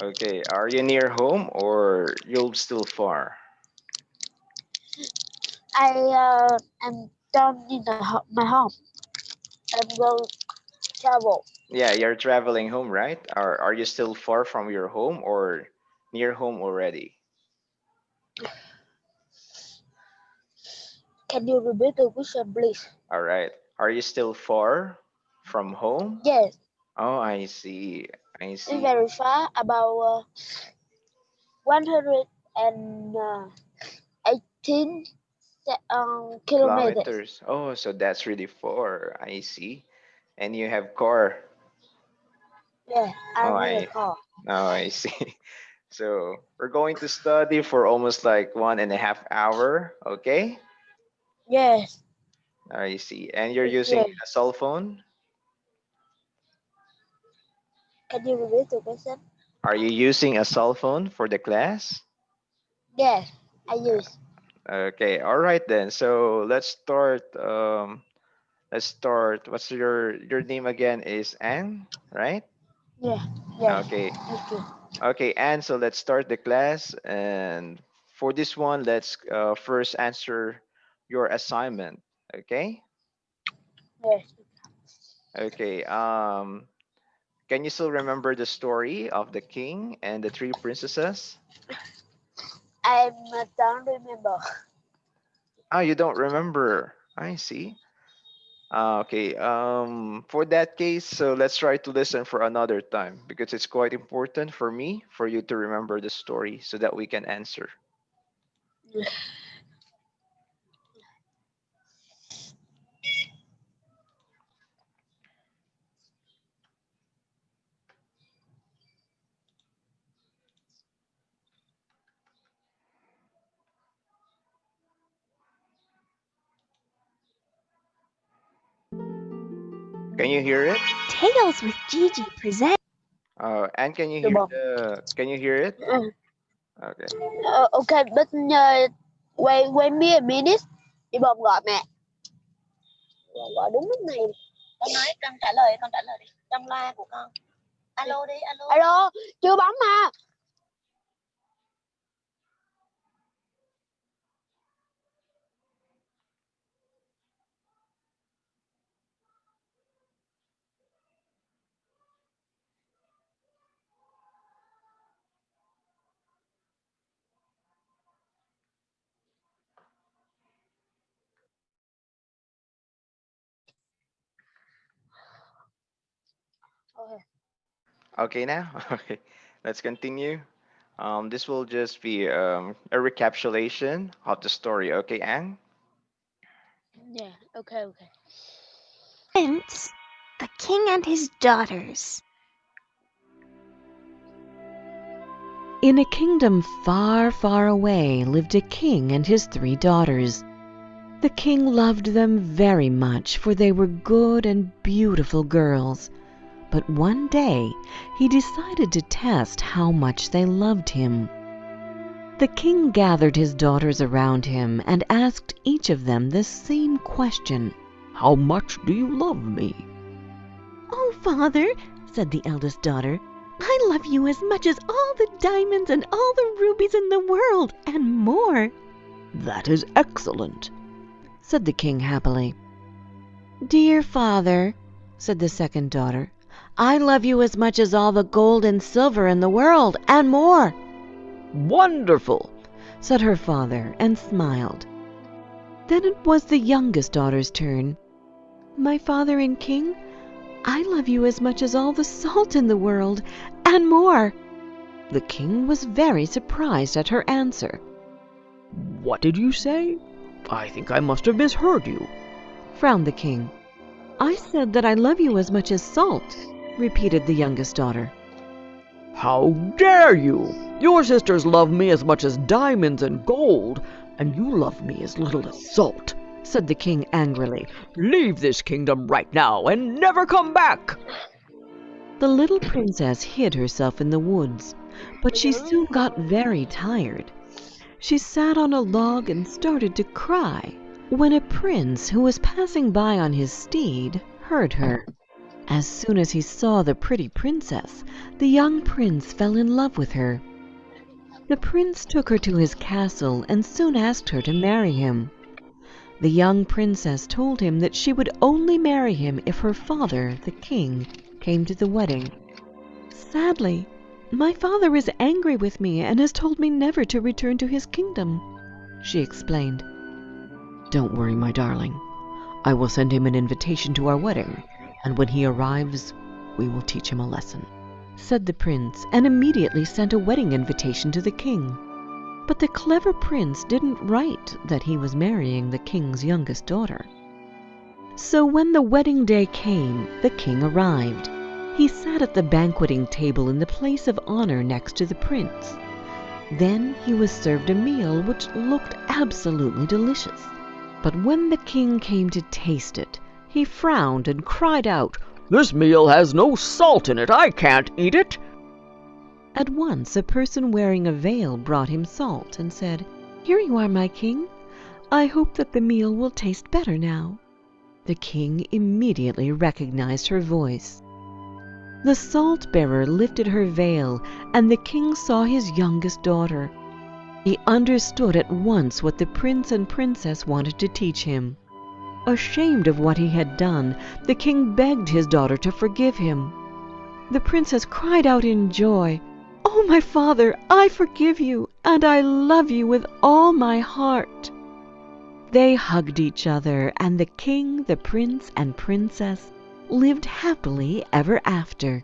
Okay, are you near home or you're still far? I am down in my home. I'm going travel. Yeah, you're traveling home, right? Are you still far from your home or near home already? Can you repeat the question, please? All right. Are you still far from home? Yes, Oh, I see. I it's see. very far, about 118 kilometers. Kilometers. Oh, so that's really far. I see. And you have car. Yeah, I Oh, need a I car. oh, I see. So we're going to study for almost like 1.5 hour. Okay. Yes, I see. And you're it's using great. a cell phone? Can you repeat the question? Are you using a cell phone for the class? Yes, I use. Okay. All right then. So let's start. Let's start. What's your name again? Is Anne, right? Yeah, yes, Okay. it's good. Okay, Anne. So let's start the class. And for this one, let's first answer your assignment. Okay. Yes, Okay. Can you still remember the story of the king and the three princesses? I don't remember. Oh, you don't remember. I see. Okay. For that case, so let's try to listen for another time because it's quite important for me for you to remember the story so that we can answer. Can you hear it? Tales with Gigi present. And can you Được hear không? the? Can you hear it? Ừ. Okay. Okay, but wait me a minute. Chị bồng gọi mẹ. Gọi đúng lúc này. Con nói con trả lời đi. Trong loa của con. Alo đi, alo. Alo, chưa bấm mà. Okay. Okay now. Okay. Let's continue. This will just be a recapitulation of the story. Okay, Anne. Yeah, okay. Prince, the king and his daughters. In a kingdom far, far away lived a king and his 3 daughters. The king loved them very much, for they were good and beautiful girls. But one day he decided to test how much they loved him. The king gathered his daughters around him and asked each of them the same question: "How much do you love me?" Oh, father, said the eldest daughter, I love you as much as all the diamonds and all the rubies in the world, and more. "That is excellent," said the king happily. "Dear father," said the second daughter, "I love you as much as all the gold and silver in the world, and more." "Wonderful," said her father, and smiled. Then it was the youngest daughter's turn. "My father and king, I love you as much as all the salt in the world, and more." The king was very surprised at her answer. "What did you say? I think I must have misheard you," frowned the king. "I said that I love you as much as salt," repeated the youngest daughter. "How dare you! Your sisters love me as much as diamonds and gold, and you love me as little as salt," said the king angrily. "Leave this kingdom right now and never come back." The little princess hid herself in the woods, but she soon got very tired. She sat on a log and started to cry, when a prince who was passing by on his steed heard her. As soon as he saw the pretty princess, the young prince fell in love with her. The prince took her to his castle and soon asked her to marry him. The young princess told him that she would only marry him if her father, the king, came to the wedding. "Sadly, my father is angry with me and has told me never to return to his kingdom," she explained. "Don't worry, my darling. I will send him an invitation to our wedding, and when he arrives, we will teach him a lesson," said the prince, and immediately sent a wedding invitation to the king. But the clever prince didn't write that he was marrying the king's youngest daughter. So when the wedding day came, the king arrived. He sat at the banqueting table in the place of honor next to the prince. Then he was served a meal which looked absolutely delicious. But when the king came to taste it, he frowned and cried out, "This meal has no salt in it. I can't eat it." At once a person wearing a veil brought him salt and said, "Here you are, my king. I hope that the meal will taste better now." The king immediately recognized her voice. The salt-bearer lifted her veil, and the king saw his youngest daughter. He understood at once what the prince and princess wanted to teach him. Ashamed of what he had done, the king begged his daughter to forgive him. The princess cried out in joy, "Oh, my father, I forgive you, and I love you with all my heart." They hugged each other, and the king, the prince, and princess lived happily ever after.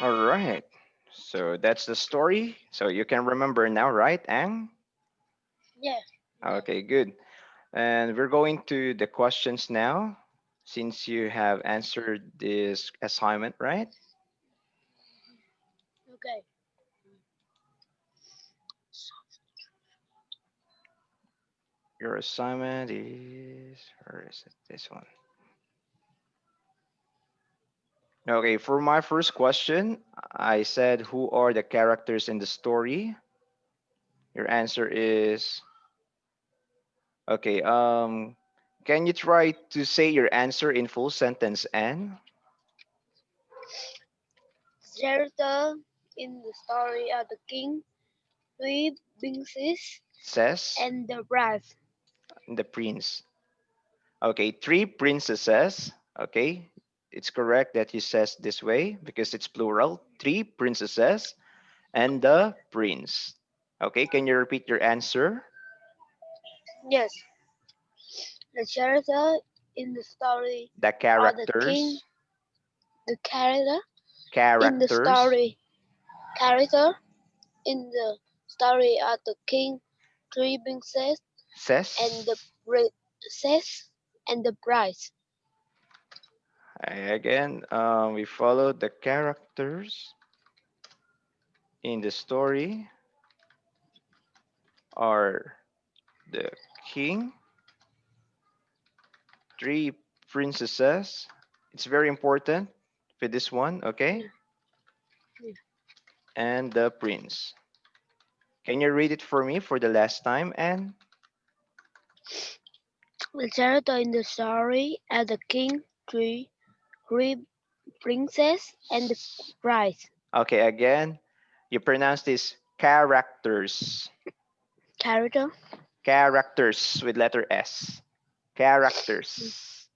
All right. So that's the story. So you can remember now, right, Ang? Yeah. Okay, good. And we're going to the questions now, since you have answered this assignment, right? Okay. Your assignment is, where is it? This one. Okay, for my first question, I said, who are the characters in the story? Your answer is, okay, can you try to say your answer in full sentence, Anne? Character in the story are the king, three princes, Says and the bride. the prince. Okay, three princesses. Okay, it's correct that he says this way because it's plural. Three princesses and the prince. Okay, can you repeat your answer? Yes. The character in the story The are the king, characters, the character in the characters, story. Character in the story are the king, three princes, and the says. princess and the bride. Again, we follow the characters in the story are the king, three princesses. It's very important for this one, okay? Yeah. Yeah. And the prince. Can you read it for me for the last time? And The character in the story are the king, three princess, and the bride. okay, again, you pronounce this characters. Character, Characters with letter S. Characters.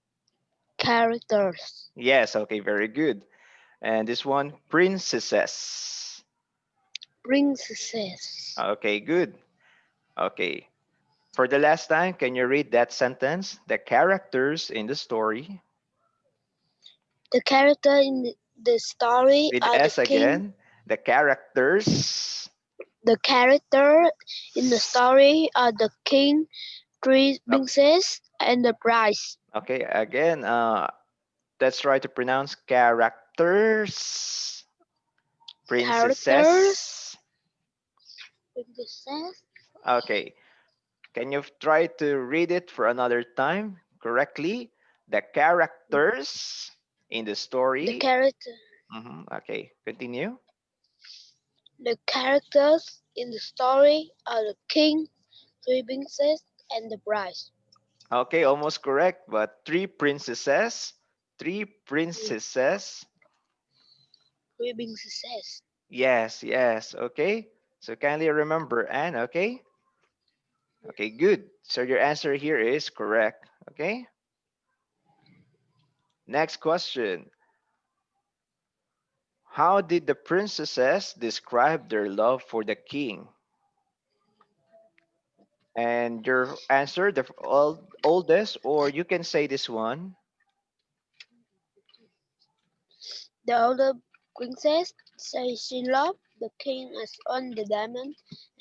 characters, Yes, okay, very good. And this one, princesses. princesses. Okay, good. Okay. For the last time, can you read that sentence? The characters in the story The character in the story with are the S king. again. The characters. The character in the story are the king, three Oh, princes, and the bride. okay, again, let's try to pronounce characters. Characters, Princesses. princesses. Okay, can you try to read it for another time correctly? The characters in the The story. character, Okay, continue. the characters in the story are the king, three princes, and the bride. Okay, almost correct, but three princesses. Three princesses. We're being success. Yes, yes. Okay. So kindly remember, Anne. Okay. Okay, good. So your answer here is correct. Okay. Next question. How did the princesses describe their love for the king? And your answer, the oldest, or you can say this one. The older princess says she loved the king as on the diamond,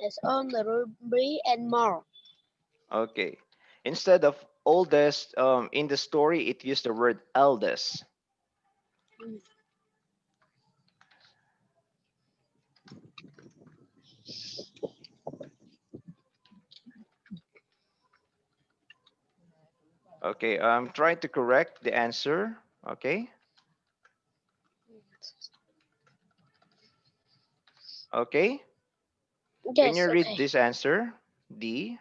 as on the ruby, and more. Okay. Instead of oldest, in the story, it used the word eldest. Mm. Okay, I'm trying to correct the answer. Okay. Okay. Can Yes, you read okay. this answer? D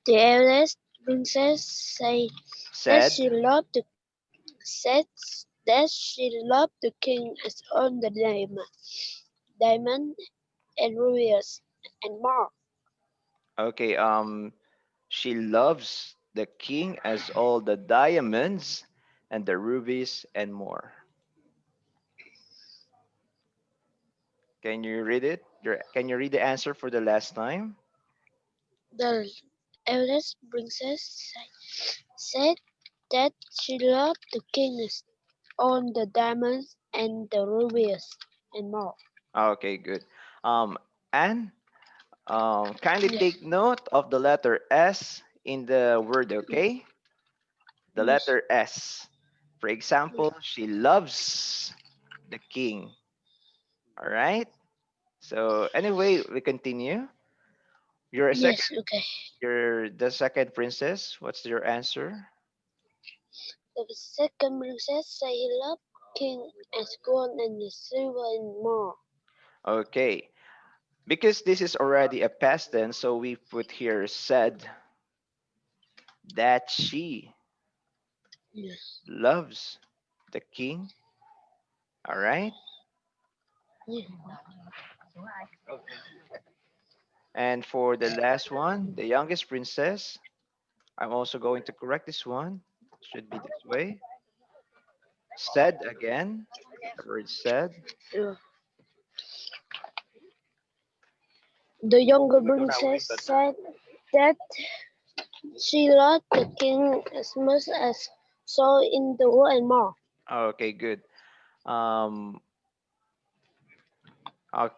The eldest princess say that said. she loved the said that she loved the king as on the diamond and rubies and more. Okay, she loves the king as all the diamonds and the rubies and more. Can you read it? Can you read the answer for the last time? The eldest princess said that she loved the king as on the diamonds and the rubies and more. Okay, good. Um, and kindly Yes, take note of the letter S in the word, okay? The yes, letter S. For example, she loves the king. All right. So anyway, we continue. You're a second. yes, okay. You're the second princess. What's your answer? The second princess said he loved king as gold and the silver and more. Okay. Because this is already a past tense, so we put here said that she Yes, loves the king. All right. yes, And for the last one, the youngest princess, I'm also going to correct this one. Should be this way. Said again. The word said. yeah. The younger princess said that she loved the king as much as saw in the world and more. Okay, good. Um,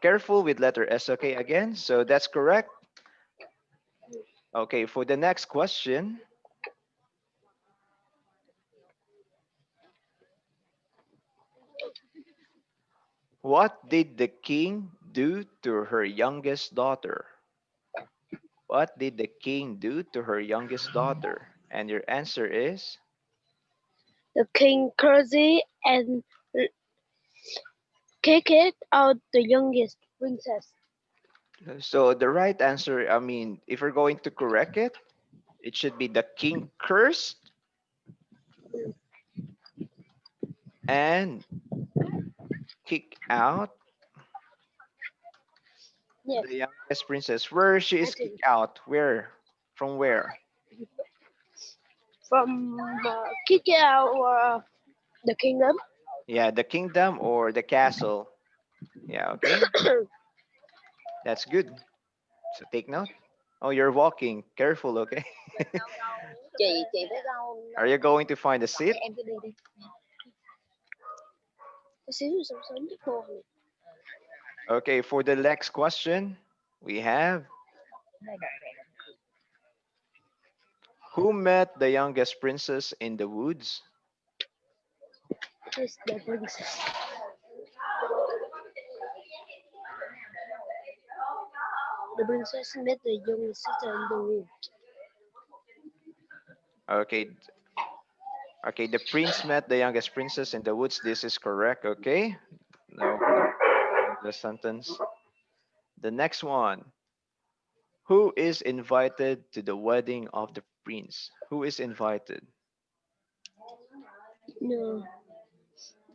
careful with letter S. Okay, again. So that's correct. Okay, for the next question, what did the king do to her youngest daughter? What did the king do to her youngest daughter? And your answer is The king cursed and kicked out the youngest princess. so the right answer, I mean, if we're going to correct it, it should be the king cursed and kick out Yes, the youngest princess. Where she I is think kicked out? Where? From where? from kick out the kingdom. Yeah, the kingdom or the castle. Yeah, okay. That's good. So take note. Oh, you're walking. Careful, okay? Chị biết không, Are you going to find a seat? em cứ đi đi. Tí xíu rồi xong sớm chắc cô này. Okay, for the next question, we have who met the youngest princess in the woods? Here's the princess. The princess met the young sister in the room. Okay, okay, the prince met the youngest princess in the woods. This is correct, okay? Now the sentence. The next one. Who is invited to the wedding of the prince? Who is invited? No,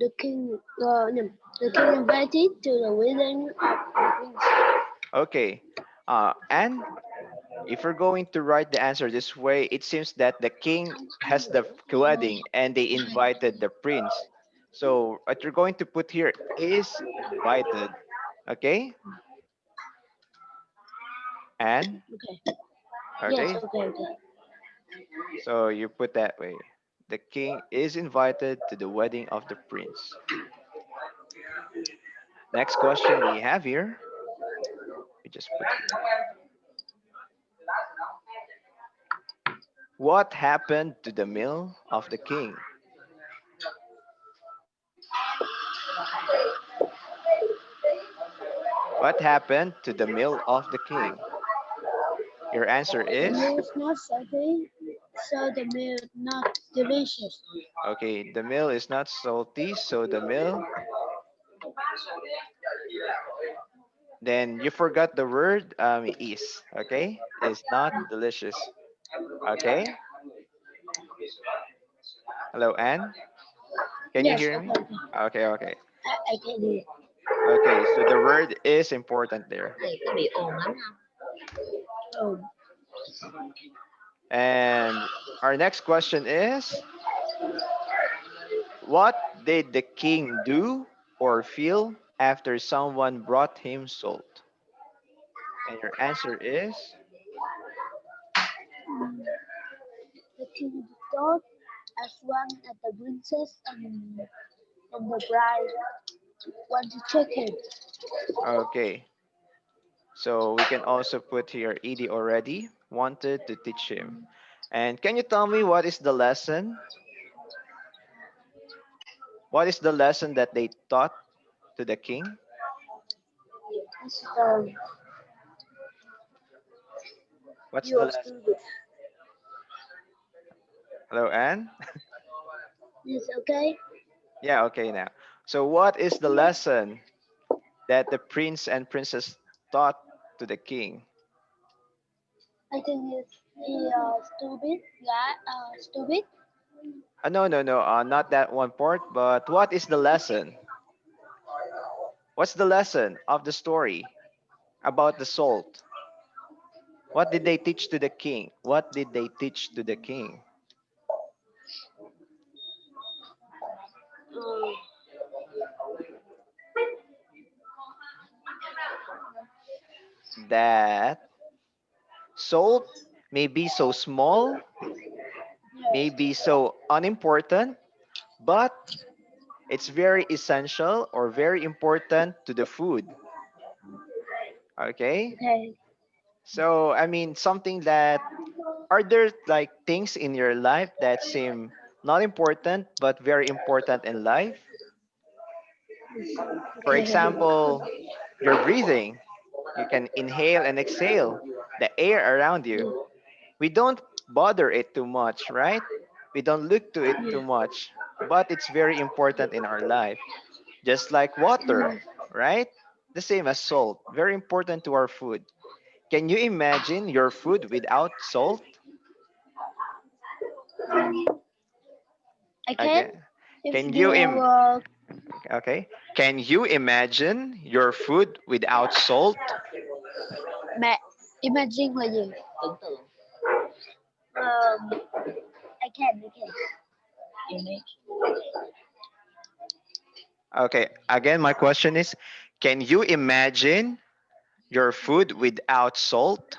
the king. No, the king invited to the wedding of the prince. Okay. And if we're going to write the answer this way, it seems that the king has the wedding and they invited the prince. So what you're going to put here is invited. Okay? And Okay. Yes. okay. Okay. Okay. So you put that way. The king is invited to the wedding of the prince. Next question we have here. We just put here. What happened to the mill of the king? What happened to the mill of the king? Your answer The is meal is not salty, so the meal not delicious. okay. The mill is not salty, so the mill. Then you forgot the word is. Okay, is not delicious. Okay. Hello, Anne. Can you Yes. hear Okay. me? Okay. Okay, okay. I can do it. Okay, so the word is important there. Này có bị ồn lắm không? Oh, And our next question is, what did the king do or feel after someone brought him salt? And your answer is the king thought as one at the princess and the bride want to check him. okay. So we can also put here ed already wanted to teach him. And can you tell me what is the lesson? What is the lesson that they taught to the king? It's, What's you the are lesson? stupid. Hello, Anne? It's okay. Yeah, okay now. So what is the lesson that the prince and princess taught to the king? I think it's he stupid guy. Stupid. No, no, no, not that one part, but what is the lesson? What's the lesson of the story about the salt? What did they teach to the king? What did they teach to the king? Uh, That salt may be so small, may yes. be so unimportant, but it's very essential or very important to the food. Okay? Okay. So, I mean, something that are there like things in your life that seem not important but very important in life? For Okay. example, your breathing. You can inhale and exhale the air around you. We don't bother it too much, right? We don't look to it too much, but it's very important in our life. Just like water, right? The same as salt, very important to our food. Can you imagine your food without salt? I can Again, if can you you okay? Can you imagine your food without salt? mẹ imagine là gì? Tưởng tượng. I can. I can. Image. Okay, again, my question is, can you imagine your food without salt?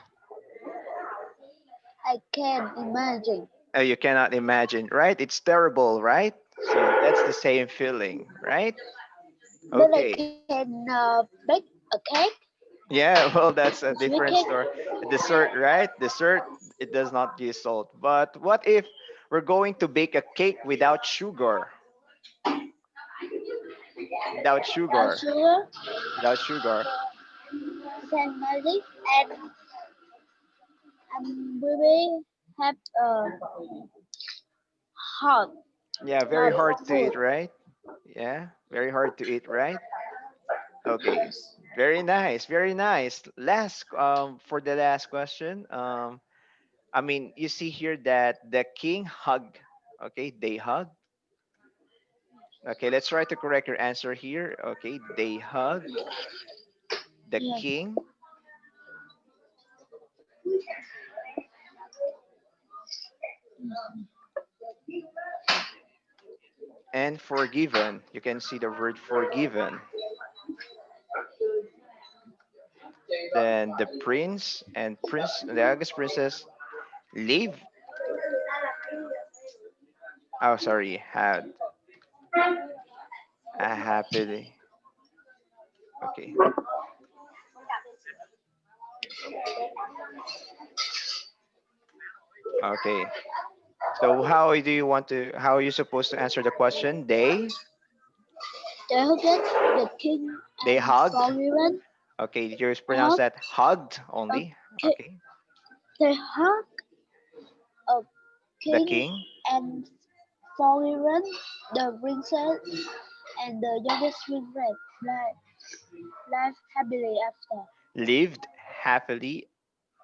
I can imagine. You cannot imagine, right? It's terrible, right? So that's the same feeling, right? But I Okay. can bake a cake. Yeah, well, A that's a sweet different cake. story. Dessert, right? Dessert, it does not use salt. But what if we're going to bake a cake without sugar? Without Without sugar. sugar. Without sugar. Can magic and we will have hot Yeah, very not hard to food. eat, right? Yeah, very hard to eat, right? Okay. Yes. Very nice, very nice. Last for the last question. I mean, you see here that the king hug. Okay, they hug. Okay, let's try to correct your answer here. Okay, they hug the Yes. king and forgiven. You can see the word forgiven. Then the prince and the youngest princess live. Oh, sorry, had a happily. Okay, okay. So how do you want to? How are you supposed to answer the question? They forget the king They and hugged. forgiven. Okay, you pronounce Hug that hugged a only. ki- Okay, they hug a the king king and forgiven the princess and the youngest princess live happily after. lived happily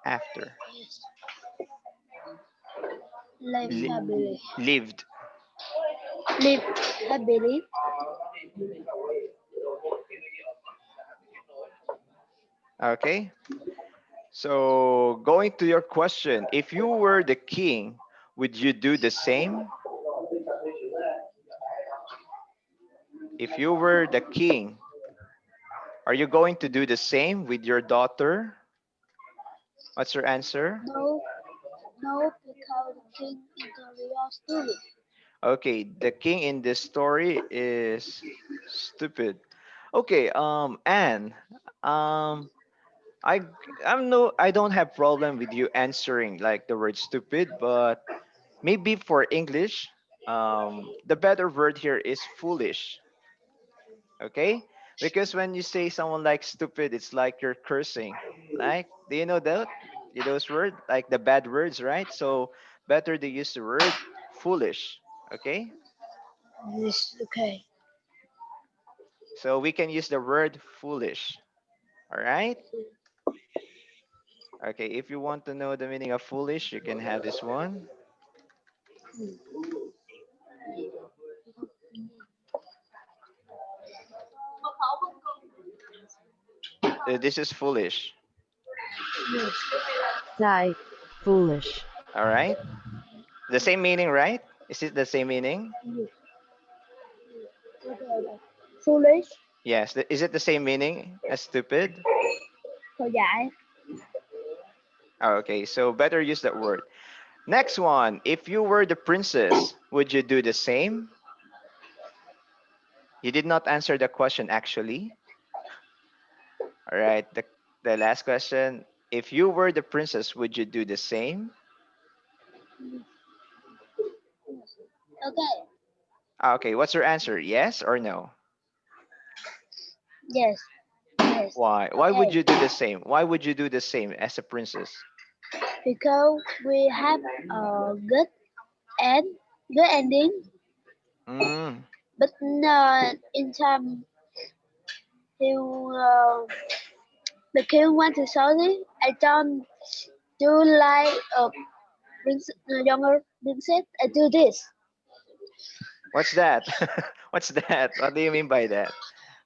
after. Yes. Live Li- happily. lived. Live happily. Okay. So going to your question, if you were the king, would you do the same? If you were the king, are you going to do the same with your daughter? What's your answer? No, no, because the king is a real story. Okay, the king in this story is stupid. Okay, Anne, um, I I don't have problem with you answering like the word stupid, but maybe for English, the better word here is foolish. Okay, because when you say someone like stupid, it's like you're cursing. Like, do you know that? Those words, like the bad words, right? So better to use the word foolish. Okay, Yes, okay. so we can use the word foolish. All right. Okay, if you want to know the meaning of foolish, you can have this one. This is foolish. Sai. Foolish. All right. The same meaning, right? Is it the same meaning? Okay. Foolish, Yes. Is it the same meaning as stupid? khờ dại. Okay, so better use that word. Next one. If you were the princess, would you do the same? You did not answer the question actually. All right. The last question. If you were the princess, would you do the same? Okay. Okay, what's your answer? Yes or no? Yes. Yes. Why? Why would Okay. you do the same? Why would you do the same as a princess? Because we have a end, good ending, Mm, but in time he the king went to Saudi. I don't do like a younger princess. I do this. what's that? What's that? What do you mean by that?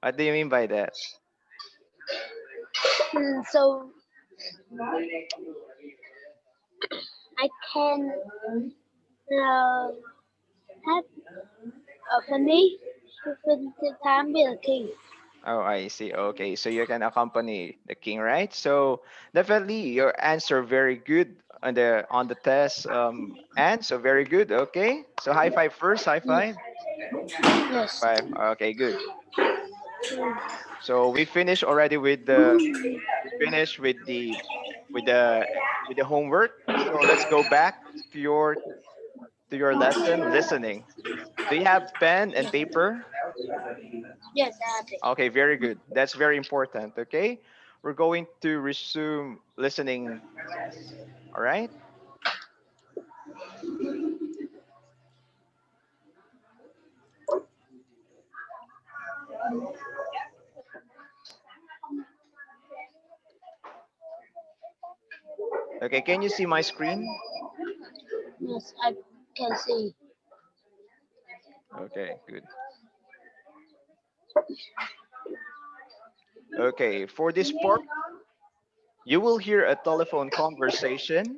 What do you mean by that? So I can uh, have a funny time with the king. Oh, I see. Okay, so you can accompany the king, right? So definitely your answer very good on the test, and so very good. Okay, so high five first. High five. Yes. Five. Okay, good. So we finished already with the we finished with the with the homework. So let's go back to your lesson listening. Do you have pen and paper? Yes, I have it. Okay, very good. That's very important. Okay, we're going to resume listening test. All right. Okay, can you see my screen? Yes, I can see. Okay, good. Okay, for this part, you will hear a telephone conversation.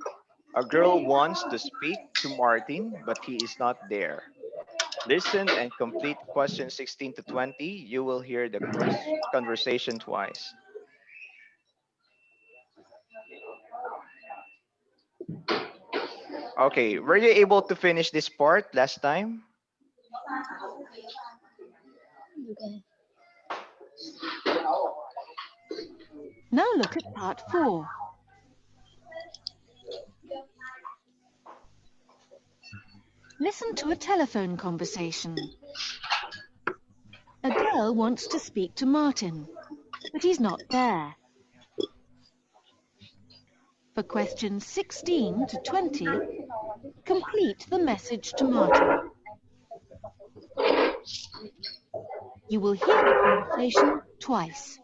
A girl wants to speak to Martin, but he is not there. Listen and complete question 16 to 20. You will hear the conversation twice. Okay, were you able to finish this part last time? Okay. Now look at part 4. Listen to a telephone conversation. A girl wants to speak to Martin, but he's not there. For questions 16 to 20, complete the message to Martin. You will hear the conversation twice.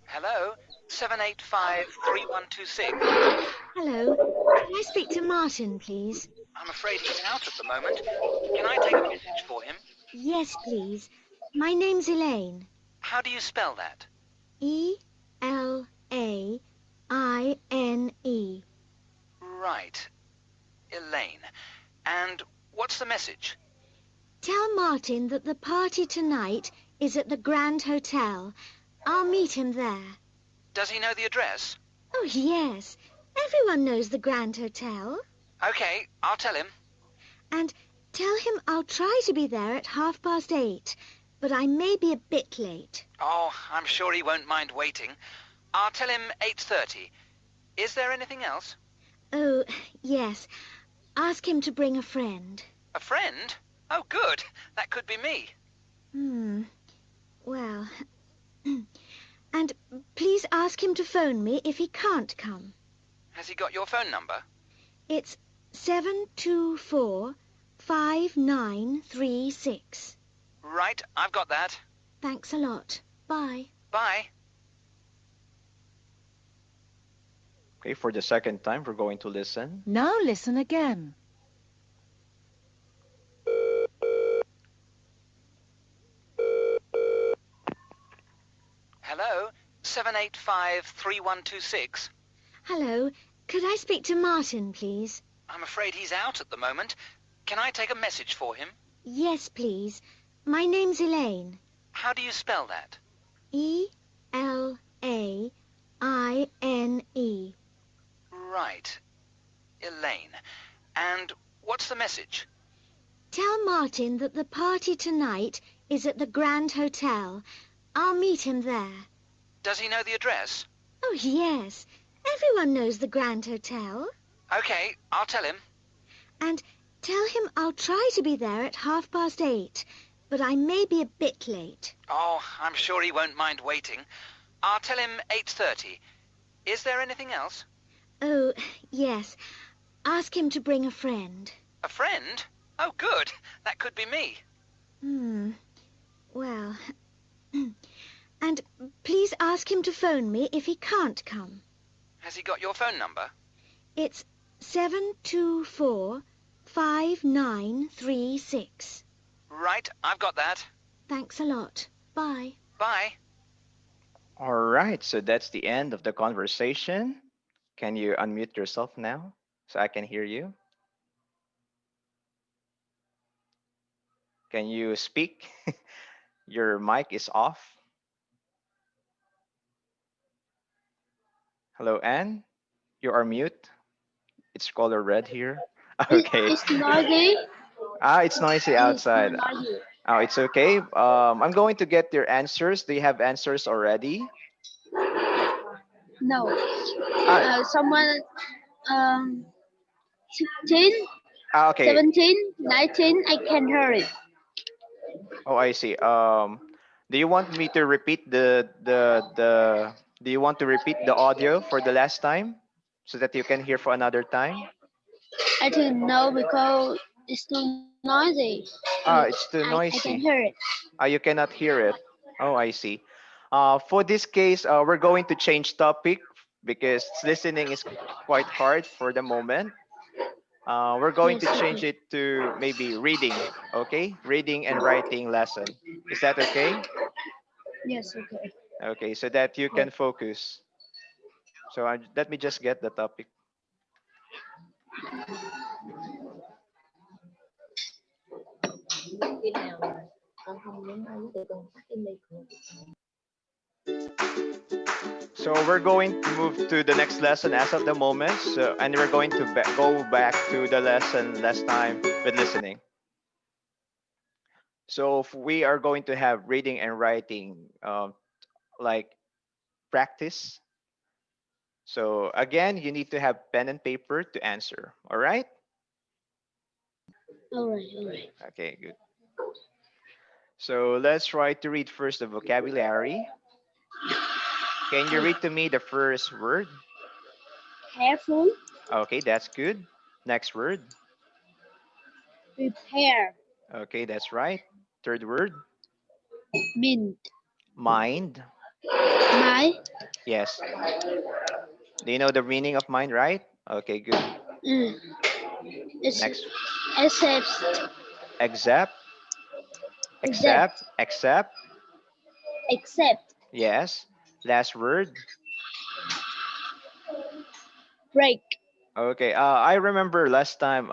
Hello, 7853126. Hello. Could I speak to Martin, please? I'm afraid he's out at the moment. Can I take a message for him? Yes, please. My name's Elaine. How do you spell that? Elaine. Right, Elaine. And what's the message? Tell Martin that the party tonight is at the Grand Hotel. I'll meet him there. Does he know the address? Oh, yes. Everyone knows the Grand Hotel. Okay, I'll tell him. And tell him I'll try to be there at 8:30, but I may be a bit late. Oh, I'm sure he won't mind waiting. I'll tell him 8:30. Is there anything else? Oh, yes. Ask him to bring a friend. A friend? Oh, good. That could be me. Well... And please ask him to phone me if he can't come. Has he got your phone number? It's 724-5936. Right, I've got that. Thanks a lot. Bye. Bye. Okay, for the second time, we're going to listen. Now listen again. Hello, 7853126. Hello. Could I speak to Martin, please? I'm afraid he's out at the moment. Can I take a message for him? Yes, please. My name's Elaine. How do you spell that? Elaine. Right, Elaine. And what's the message? Tell Martin that the party tonight is at the Grand Hotel. I'll meet him there. Does he know the address? Oh, yes. Everyone knows the Grand Hotel. Okay, I'll tell him. And tell him I'll try to be there at 8:30, but I may be a bit late. Oh, I'm sure he won't mind waiting. I'll tell him 8:30. Is there anything else? Oh, yes. Ask him to bring a friend. A friend? Oh, good. That could be me. Well... And please ask him to phone me if he can't come. Has he got your phone number? It's 724-5936. Right, I've got that. Thanks a lot. Bye. Bye. All right, so that's the end of the conversation. Can you unmute yourself now so I can hear you? Can you speak? Your mic is off. Hello, Anne. You are mute. It's color red here. Okay. It's noisy. It's noisy It's too outside. noisy. Oh, it's okay. I'm going to get your answers. Do you have answers already? No. Ah, Someone 16, okay. 17, 19, I can hear it. Oh, I see. Do you want me to repeat the do you want to repeat the audio for the last time so that you can hear for another time? I think no because it's too noisy. It's too I can noisy. hear it. You cannot hear it. Oh, I see. For this case, we're going to change topic because listening is quite hard for the moment. We're going Yes, to change okay. it to maybe reading, okay? Reading and writing lesson. Is that okay? Yes, okay. Okay, so that you can focus. So let me just get the topic. So we're going to move to the next lesson as of the moment. So, and we're going to go back to the lesson last time with listening. So we are going to have reading and writing, like practice. So again, you need to have pen and paper to answer. All right? Alright, alright. Okay, good. So let's try to read first the vocabulary. Can you read to me the first word? Careful, Okay, that's good. Next word. prepare, Okay, that's right. Third word. mint, Mind. my, Yes. Do you know the meaning of mind, right? Okay, good. mm, it's, Next. accept, Accept. accept, Accept. Accept. accept, Yes. Last word. break, Okay. I remember last time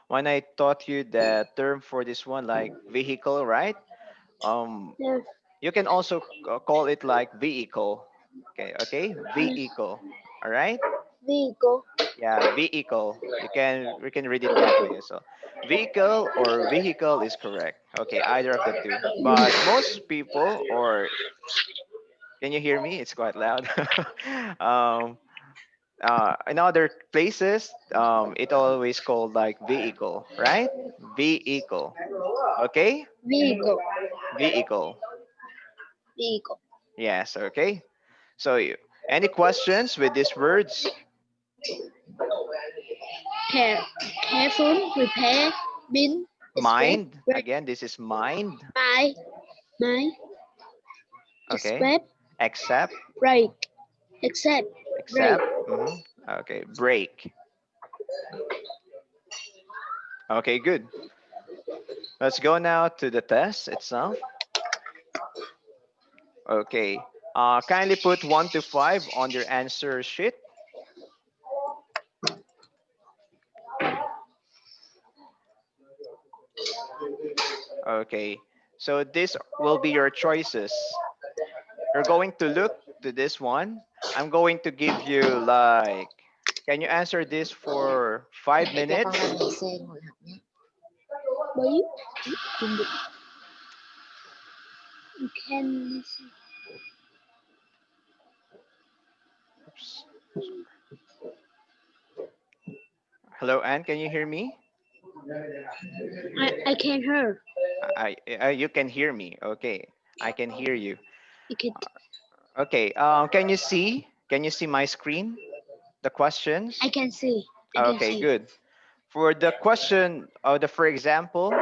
when I taught you the term for this one like vehicle, right? Um yeah, you can also call it like vehicle. Okay, okay? yeah, Vehicle. All right? vehicle, Yeah, vehicle. We can read it that way as well. Vehicle or vehicle is correct. Okay, either of the two. But most people or can you hear me? It's quite loud. um in other places, it always called like vehicle, right? Vehicle. Okay? vehicle, Vehicle. vehicle. Yes, okay. So any questions with these words? Care, careful, prepare, mint, scrap, Mind. break, Again, this is mind. my, Okay. scrap, Accept. break, accept, break. Accept. Okay. Break. Okay, good. Let's go now to the test itself. Okay. Kindly put 1 to 5 on your answer sheet. Okay. So this will be your choices. You're going to look to this one. I'm going to give you like, can you answer this for 5 minutes? Bí, you can listen. Oops. Hello, Anne. Can you hear me? I can hear. You can hear me. Okay. I can hear you. You can. Okay. Can you see? Can you see my screen? The I questions? can see. I can Okay, see. good. For the question, for example,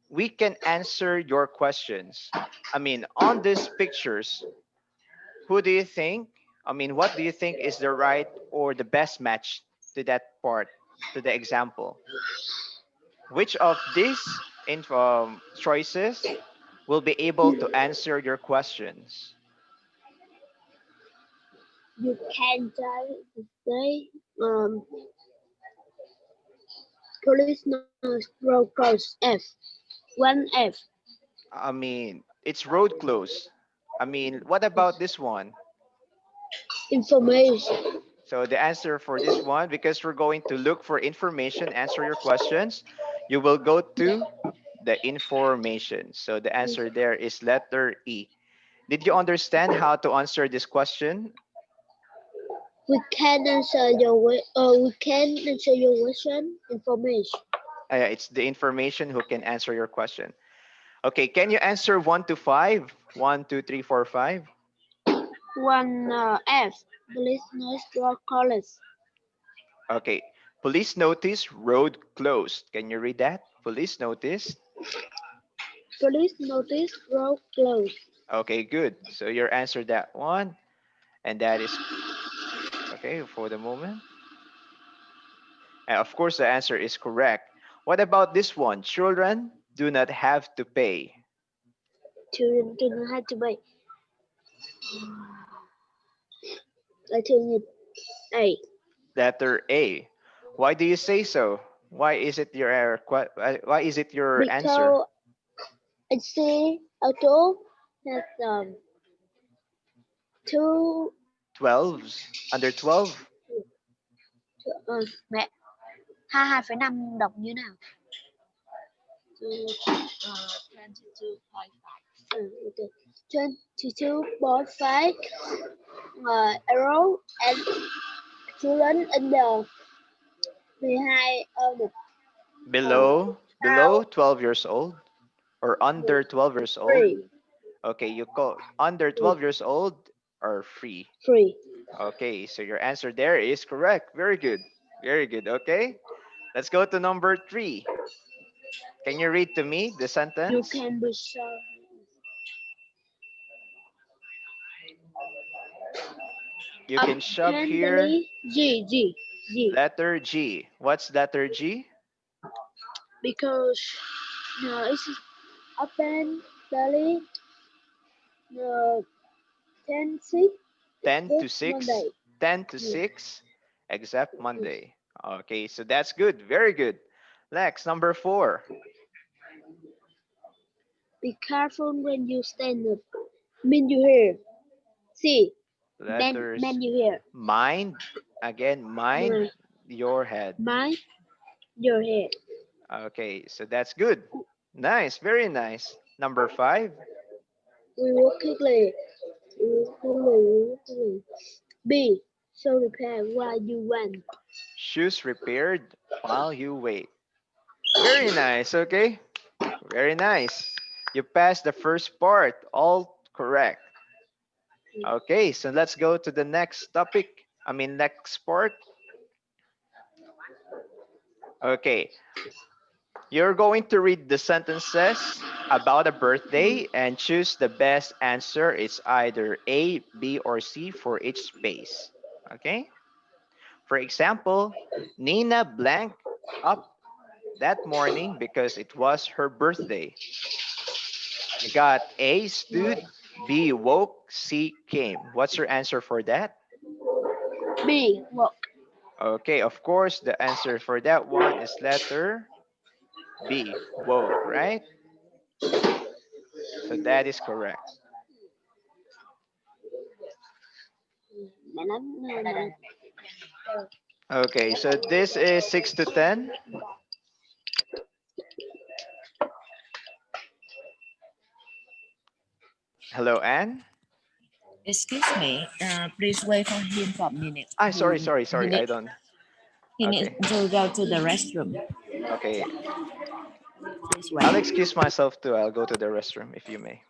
we can answer your questions. I mean, on these pictures, who do you think? I mean, what do you think is the right or the best match to that part, to the example? Which of these choices will be able to answer your questions? You can try to say police nose road cross F. One F. I mean, it's road close. I mean, what about this one? Information. So the answer for this one, because we're going to look for information, answer your questions, you will go to the information. So the answer there is letter E. Did you understand how to answer this question? We can answer your question. Information. It's the information who can answer your question. Okay, can you answer 1 to 5? 1, 2, 3, 4, 5. One F. Police nose road college. Okay, Police notice, road closed. Can you read that? Police notice. Police notice road closed. Okay, good. So you answered that one, and that is okay for the moment. And of course, the answer is correct. What about this one? Children do not have to pay. Children do not have to pay. Letter A. Letter A. Why do you say so? Why is it your why is it your answer? Because I see auto has two 12s under 12. mẹ 22,5 đọc như nào? 22.5 arrow and children in the 12 Below 12 years old or under 12 years old. free Okay, you call under 12 years old are free. free. Okay, so your answer there is correct. Very good. Very good. Okay. Let's go to number 3. Can you read to me the You sentence? can be sure. You can shove here. G Letter G. What's letter G? because it's open daily 10 6 10 to except 6. Monday. 10 to Yes, 6 except yes. Monday. Okay, so that's good. Very good. Next, number 4. Be careful when you stand up. Mean you hear. See, Letters man you hear. mind. Again, mind My, your head. mind your head. Okay, so that's good. Nice, very nice. Number 5. We walk quickly. B. So repair while you run. Shoes repaired while you wait. Very nice, okay? Very nice. You passed the first part, all correct. Okay, so let's go to the next topic. Next part. Okay, you're going to read the sentences about a birthday and choose the best answer. It's either A, B, or C for each space. Okay? For example, Nina blank up that morning because it was her birthday. You got A, stood, B, woke, C, came. What's your answer for that? B. Walk. Okay, of course, the answer for that one is letter B, woke, right? So that is correct. Mẹ nói Okay, so this is 6 to 10. Hello, Anne. Excuse me, please wait for him for a minute. Sorry, He, sorry, he sorry. I need don't. he needs Okay, to go to the restroom. okay. Please I'll wait. excuse myself too. I'll go to the restroom if you may.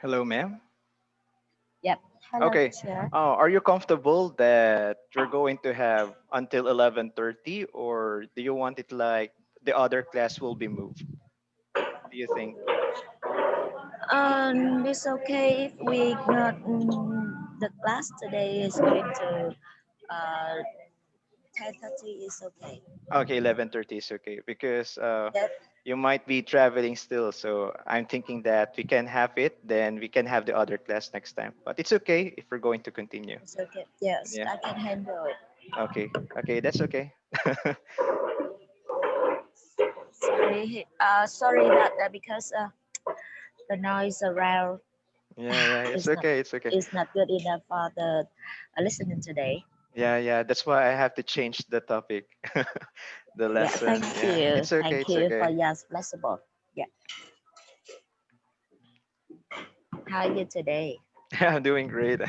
Hello, ma'am. Yep. Hello, Okay. teacher. Are you comfortable that you're going to have until 11:30, or do you want it like the other class will be moved? What do you think? It's okay if we got the class today is going to 10:30 is okay. Okay, 11:30 is okay because Yep, you might be traveling still. So I'm thinking that we can have it, then we can have the other class next time. But it's okay if we're going to continue. it's okay. Yes, Yeah. I can handle it. Okay. Okay, that's okay. Sorry that because the noise around Yeah, yeah, it's is not okay. It's okay. is not good enough for the listening today. Yeah, yeah. That's why I have to change the topic, the Yeah, lesson. Yeah, it's okay. thank It's you for okay. your flexible. Yeah, how are you today? Yeah, I'm doing great.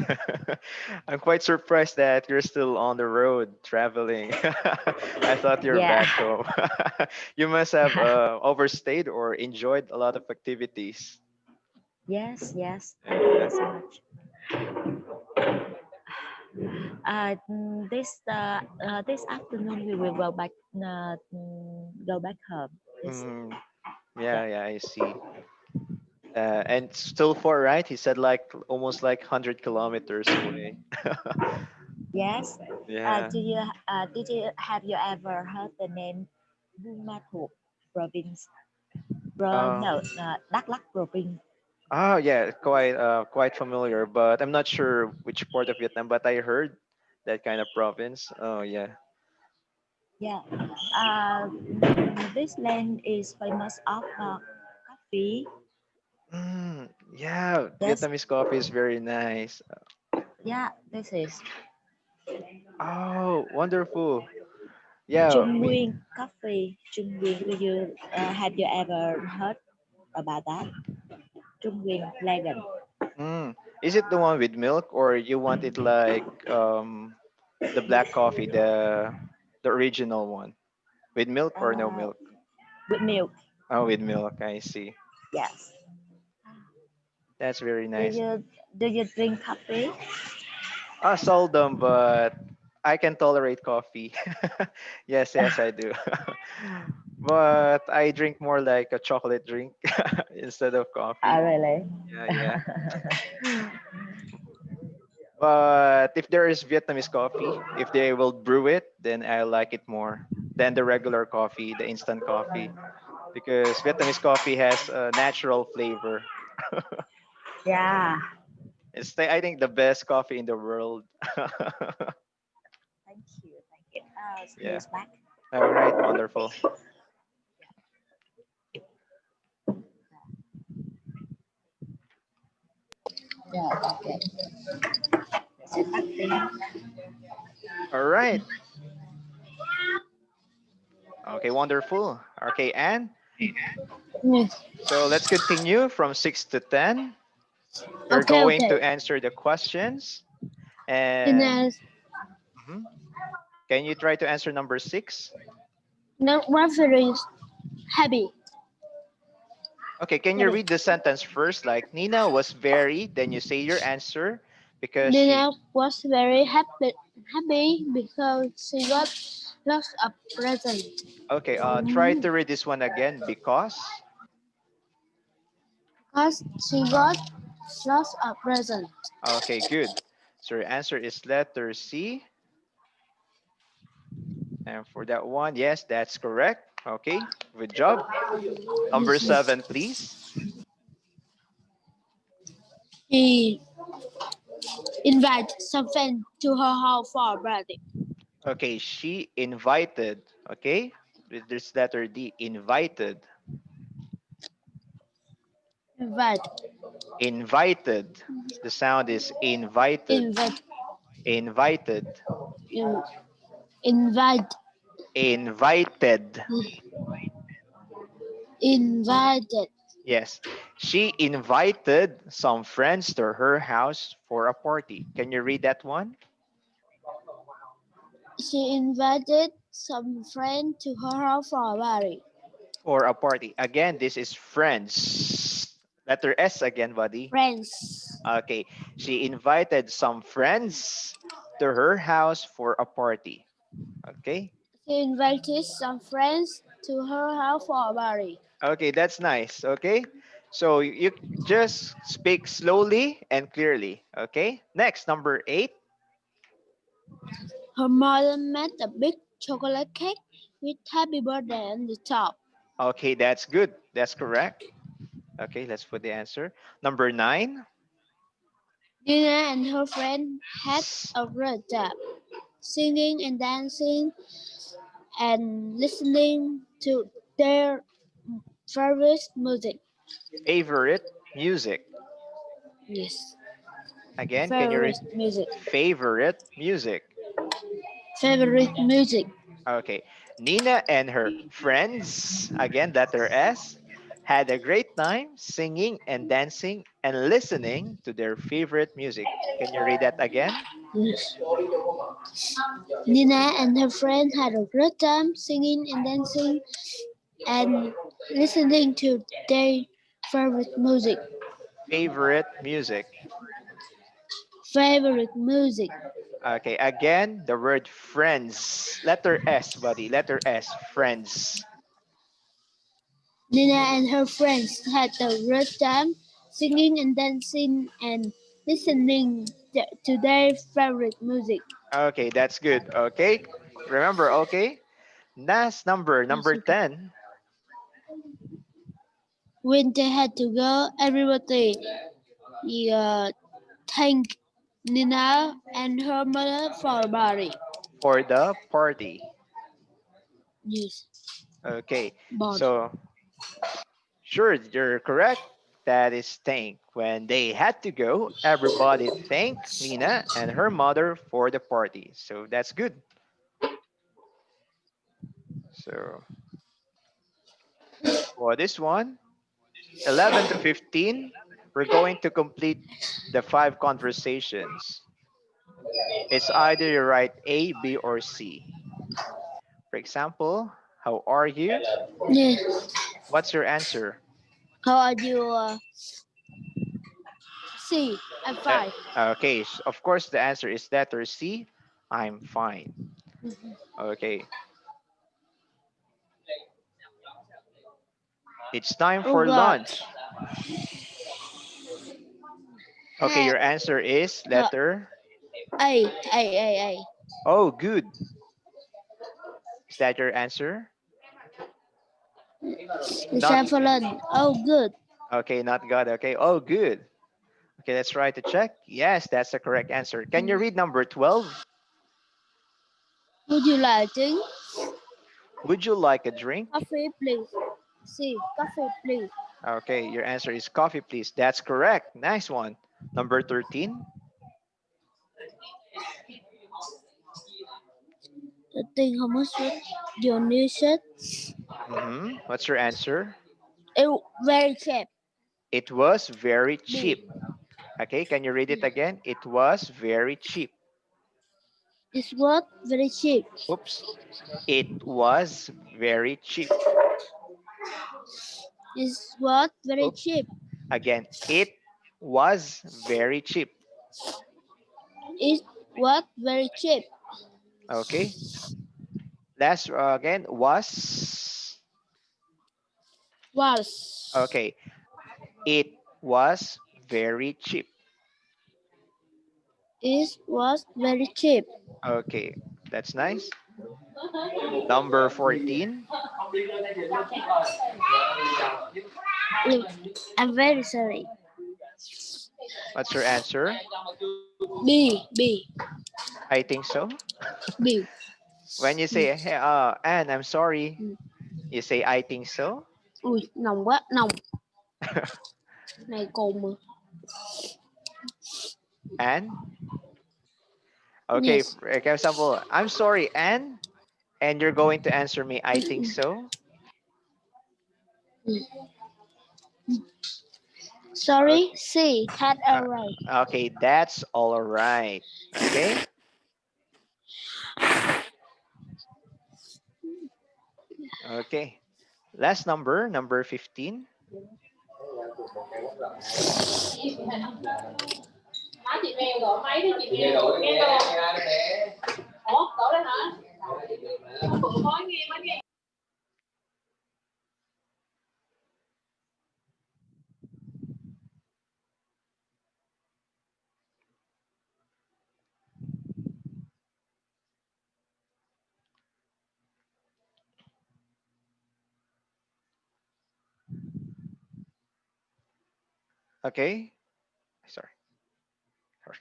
I'm quite surprised that you're still on the road traveling. I thought you're Yeah, back home. You must have overstayed or enjoyed a lot of activities. yes, yes. Thank Yeah, you yeah. so much. This afternoon we will go back home. This Mm, yeah, yeah, yeah, I see. And still far, right? He said like almost like 100 kilometers away. yes. Yeah. Did you have you ever heard the name Buôn thuộc province? Uh, No, Đắk Lắk province. oh yeah, quite familiar, but I'm not sure which part of Vietnam, but I heard that kind of province. Oh yeah. Yeah. This land is famous of coffee. Yeah, Yes. Vietnamese coffee is very nice. Yeah. This is Oh, wonderful. Yeah, Trung me. Nguyên coffee. Trung Nguyên. Do you have you ever heard about that? Trung Nguyên Legend. Mm, is it the one with milk, or you want it like the black coffee, the original one with milk or no Uh, milk? with milk. Oh, with milk. I see. Yes. That's very Do nice. you do you drink coffee? Seldom, but I can tolerate coffee. Yes, yes, I do. But I drink more like a chocolate drink instead of coffee. Really? Yeah, yeah. But if there is Vietnamese coffee, if they will brew it, then I like it more than the regular coffee, the instant coffee, because Vietnamese coffee has a natural flavor. Yeah. I think the best coffee in the world. Thank you. Thank you. Yeah. He's back. All right. Wonderful. Yeah. Okay. He's back there. All right. Okay. Wonderful. Okay, Anne. Yes. So let's continue from 6 to 10. You're Okay, going okay. to answer the questions. And Ines, mhm. Can you try to answer number 6? no referee happy. Okay, can you Happy. read the sentence first? Like Nina was very, then you say your answer because she. Nina was very happy because she got lots of presents. Okay, try to read this one again because. Because she got lots of presents. Okay, good. So your answer is letter C. And for that one, yes, that's correct. Okay, good job. Number Yes, yes. 7, please. She invited some friends to her house for a party. Okay, she invited. Okay, with this letter D, invited. Invite, Invited. The sound is invited. invite, Invited. in, invite, Invited. invited. Yes. She invited some friends to her house for a party. Can you read that one? She invited some friends to her house for a party. For a party. Again, this is friends. Letter S again, buddy. Friends. Okay. She invited some friends to her house for a party. Okay. She invited some friends to her house for a party. Okay, that's nice. Okay. So you just speak slowly and clearly. Okay. Next, number 8. Her mother made a big chocolate cake with happy birthday on the top. Okay, that's good. That's correct. Okay, let's put the answer. Number 9. Nina and her friend had a great time, singing and dancing and listening to their favorite music. Favorite music. Yes, Again, can you favorite read music. favorite music? Favorite music. Okay. Nina and her friends, again, letter S, had a great time singing and dancing and listening to their favorite music. Can you read that again? Yes. Nina and her friend had a great time singing and dancing and listening to their favorite music. Favorite music. Favorite music. Okay. Again, the word friends. Letter S, buddy. Letter S. Friends. Nina and her friends had a great time singing and dancing and listening to their favorite music. Okay, that's good. Okay. Remember, okay? Last number Yes, okay. 10. When they had to go, everybody thanked Nina and her mother for a party. For the party. Yes, Okay. body. So, sure, you're correct. That is thank. When they had to go, everybody thanked Nina and her mother for the party. So that's good. So for this one, 11 to 15, we're going to complete the 5 conversations. It's either you write A, B, or C. For example, how are you? Yes. What's your answer? How are you? C. I'm That, fine. okay, of course the answer is letter C. I'm fine. Okay, it's time Oh for God. lunch. Okay, Hey, your answer is uh, letter. A. Oh, good. Is that your answer? The Not. Safalon. Oh, good. Okay, not God. Okay. Oh, good. Okay, let's try to check. Yes, that's the correct answer. Can you read number 12? Would you like drink? Would you like a drink? Coffee, please. C. Coffee, please. Okay, your answer is coffee, please. That's correct. Nice one. Number 13. The thing how much was your new shirt? What's your answer? It very cheap. It was very B. cheap. Okay, can you read it again? It was very cheap. It's what very cheap. Oops. It was very cheap. It's what very Oops. cheap. Again, it was very cheap. It's what very cheap. Okay. Last again was. Was. Okay. It was very cheap. It was very cheap. Okay. That's nice. Number 14. Look, I'm very sorry. What's your answer? B. I think so. B. When you Ừ. say, hey, Anne, I'm sorry, Ừ. you say, I think so. Ui, nồng quá, nồng. Này cồn mà. Anne? Okay, Yes. for example, I'm sorry, Anne. And you're going to answer me, I think so. Ừ. O- Sorry, C. Had uh, a right. Okay, that's all right. Okay. Okay. Last number, number 15. Okay. Sorry. Sorry.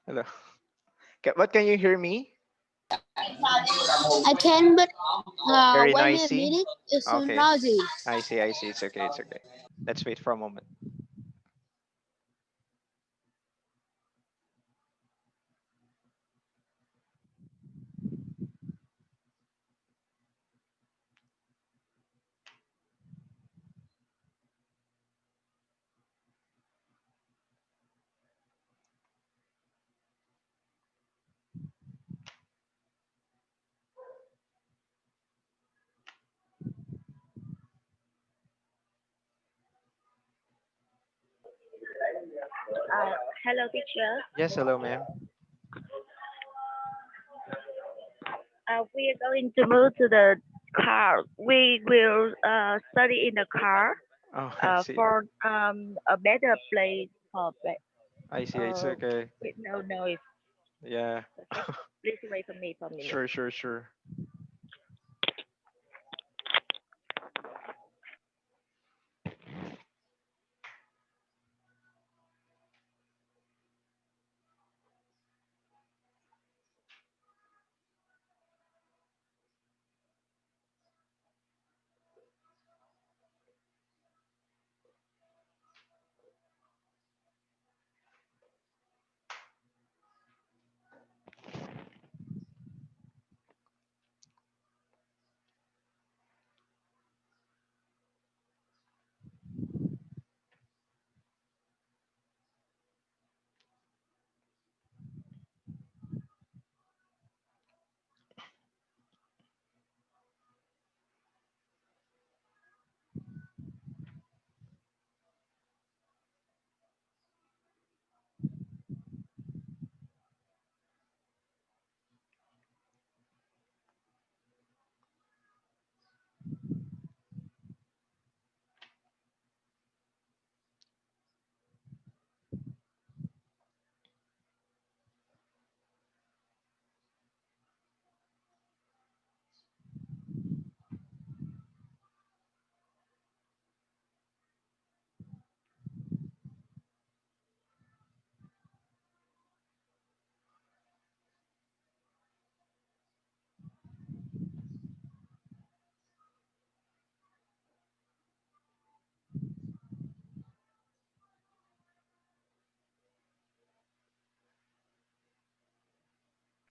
Hello. What can you hear me? I can, but Very wait me a noisy. minute. It's so Okay. noisy. I see. I see. It's okay. It's okay. Let's wait for a moment. Hello, teacher. Yes. Hello, ma'am. We are going to move to the car. We will study in the car Oh, I see. for a better place for I see. It's uh, okay. with no noise. Yeah. Okay, please wait for me for a minute. Sure. Sure. Sure.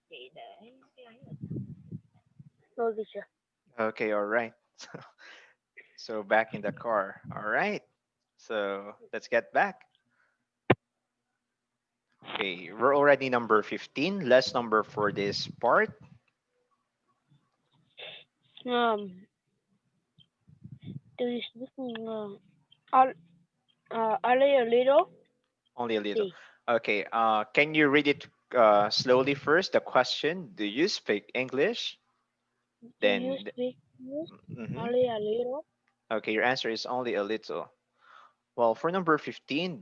Chị để cái ấy ở Thôi teacher. Okay. All right. So back in the car. All right. So let's get back. Okay. We're already number 15. Last number for this part. Do you speak only a little? Only a little. See. Okay. Can you read it slowly first? The question: do you speak English? Do you Then, speak English? mhm. Only a little? Okay, your answer is only a little. Well, for number 15,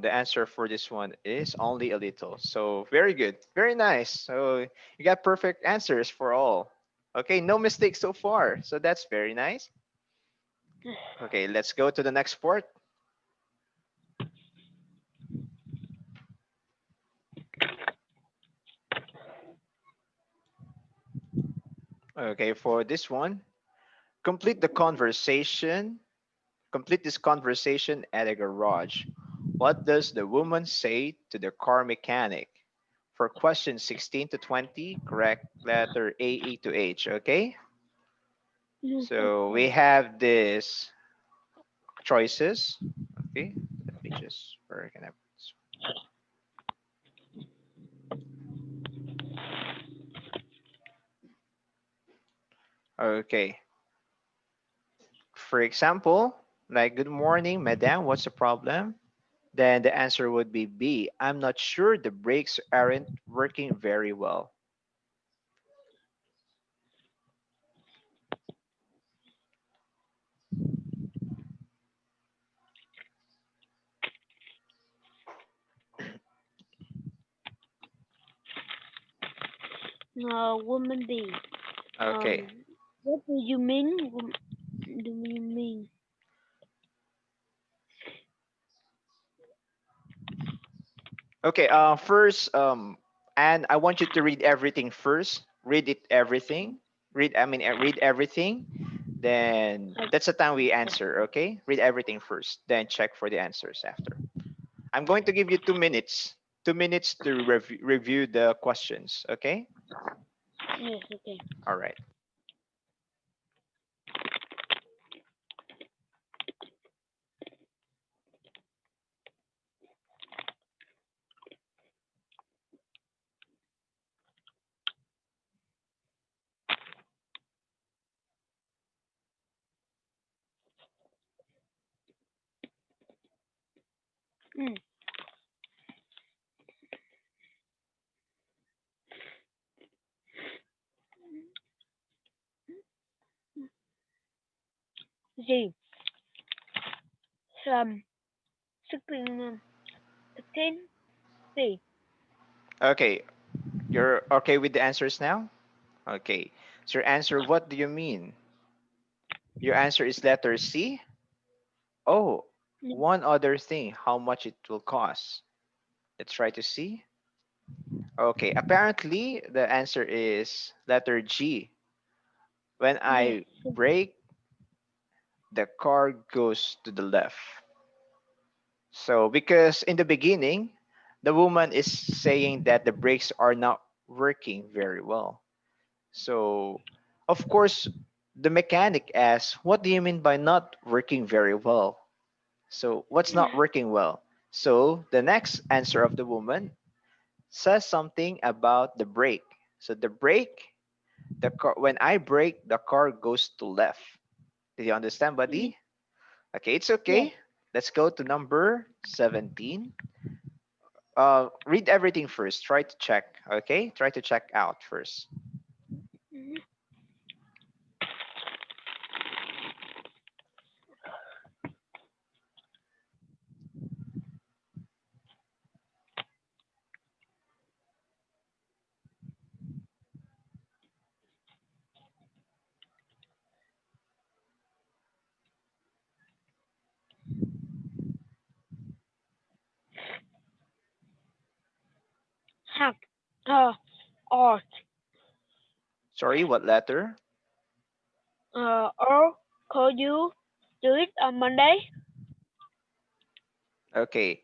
the answer for this one is only a little. So very good, very nice. So you got perfect answers for all. Okay, no mistakes so far. So that's very nice. Okay, let's go to the next part. Okay, for this one, complete the conversation. Complete this conversation at a garage. What does the woman say to the car mechanic? For question 16 to 20, correct letter A, E to H. Okay. So we have this choices. Okay, let me just where can I? Okay, for example, like good morning, madam. What's the problem? Then the answer would be B. I'm not sure the brakes aren't working very well. Woman B. Okay. What do you mean? Do you mean? Okay. First, and I want you to read everything first. Read it everything. Read everything. Then that's the time we answer. Okay. Read everything first. Then check for the answers after. I'm going to give you 2 minutes. 2 minutes to review the questions. Okay. Yes, okay. All right. Mm. G. Um, 16, C. Okay. You're okay with the answers now? Okay. So your answer, what do you mean? Your answer is letter C? Oh, Mm. one other thing, how much it will cost. Let's try to see. Okay, apparently the answer is letter G. When Yes. I brake, the car goes to the left. So, because in the beginning, the woman is saying that the brakes are not working very well. So, of course, the mechanic asks, what do you mean by not working very well? So, what's not working well? So, the next answer of the woman says something about the brake. So, the brake, the car, when I brake, the car goes to left. Did you understand, Mm. buddy? Okay, it's Yes. okay. Let's go to number 17. Read everything first. Try to check. Okay, try to check out first. Mm. Hack. Art. Sorry, what letter? Or could you do it on Monday? Okay.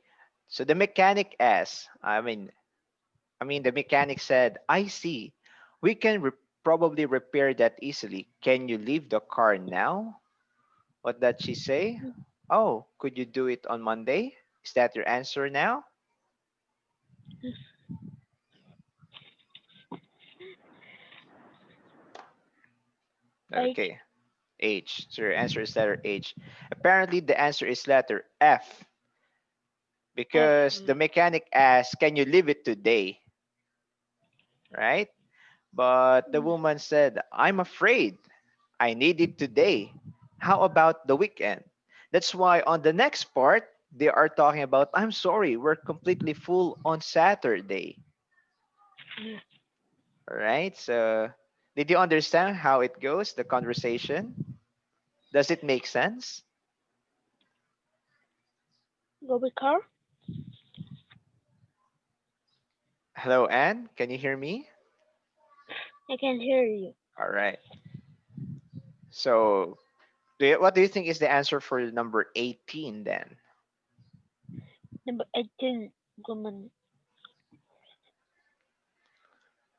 So the mechanic asks, the mechanic said, I see. We can probably repair that easily. Can you leave the car now? What did she say? Oh, could you do it on Monday? Is that your answer now? H. Okay. H. So your answer is letter H. Apparently, the answer is letter F F. because the mechanic asked, can you leave it today? Right? But the woman said, I'm afraid I need it today. How about the weekend? That's why on the next part, they are talking about, I'm sorry, we're completely full on Saturday. Mm. All right. So, did you understand how it goes, the conversation? Does it make sense? Go with car. Hello, Anne. Can you hear me? I can hear you. All right. So, what do you think is the answer for number 18 then? Number 18. Woman.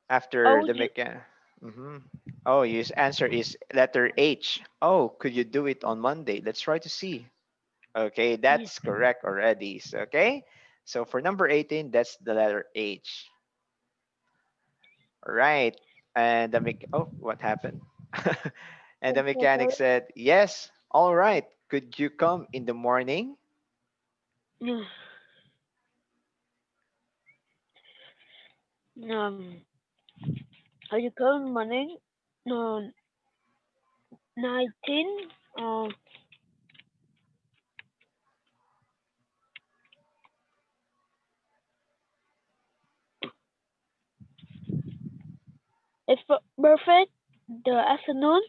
After Oh, the mechanic. Mm-hmm. Oh, your answer is letter H. Oh, could you do it on Monday? Let's try to see. Okay, Yes. that's correct already. So, okay, so for number 18, that's the letter H. All right. And oh, what happened? And the I'm so mechanic sorry. said, yes, all right. Could you come in the morning? Mm, Um, are you calling morning? No, 19. It's perfect. The afternoon.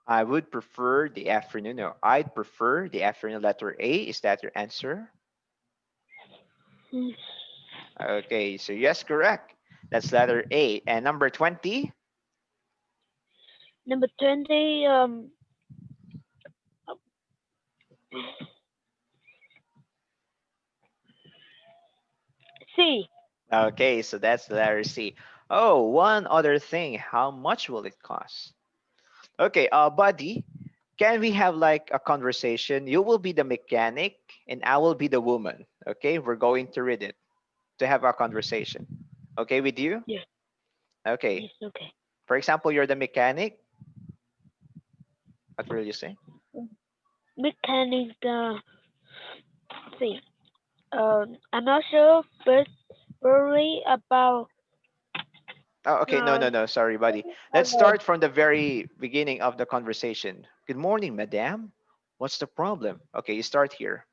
I would prefer the afternoon. No, I'd prefer the afternoon. Letter A. Is that your answer? Mm, Okay, so yes, correct. That's letter A. And number 20. Number 20. C. Okay, so that's the letter C. Oh, one other thing. How much will it cost? Okay, buddy, can we have like a conversation? You will be the mechanic and I will be the woman. Okay, we're going to read it to have a conversation. Okay with you? Yes. Okay. Yes. Okay. For example, you're the mechanic. What will you say? Mechanic. C. I'm not sure, but worry about Oh, okay. No, uh, no, no. Sorry, buddy. Let's uh, start from the very beginning of the conversation. Good morning, madam. What's the problem? Okay, you start here.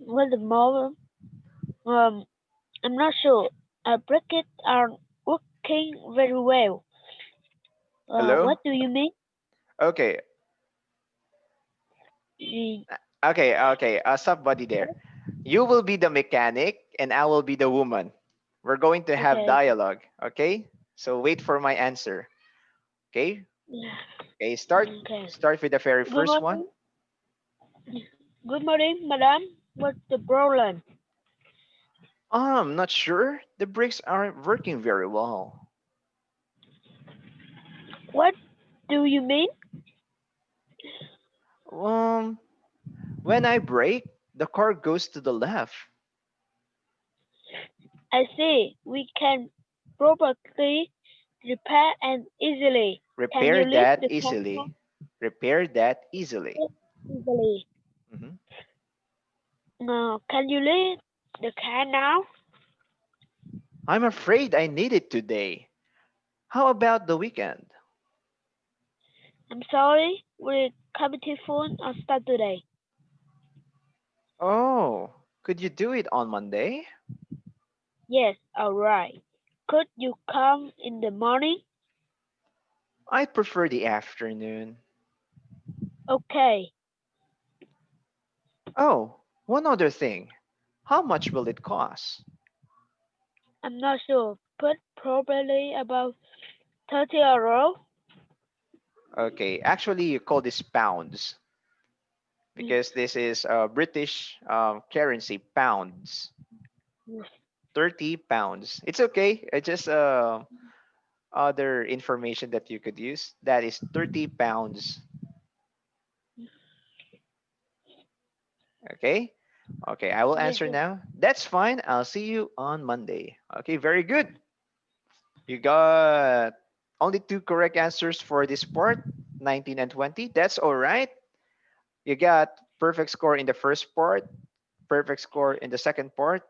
with the more. Um, I'm not sure. Brackets are working very well. Hello? What do you mean? Okay. Y- Okay, okay. Stop, buddy there. You will be the mechanic and I will be the woman. We're going to have Okay. dialogue. Okay? So wait for my answer. Okay? Okay, start. Okay. Start with the very Good first one. morning. Good morning, madam. What's the problem? I'm not sure. The brakes aren't working very well. What do you mean? Um, when I brake, the car goes to the left. I see. We can probably repair and easily. Can Repair you leave that the car easily. Repair that easily. easily? Mhm. Can you leave the car now? I'm afraid I need it today. How about the weekend? I'm sorry. We're committee phone on Saturday. Oh, could you do it on Monday? Yes, all right. Could you come in the morning? I'd prefer the afternoon. Okay. Oh, one other thing. How much will it cost? I'm not sure, but probably about 30 euro. Okay, actually, you call this pounds Yes, because this is British currency, pounds. yes, 30 pounds. It's okay. It's just other information that you could use. That is 30 pounds. Okay. Okay, I will yes, answer now. That's fine. I'll see you on Monday. Okay, very good. You got only two correct answers for this part, 19 and 20. That's all right. You got perfect score in the first part, perfect score in the second part.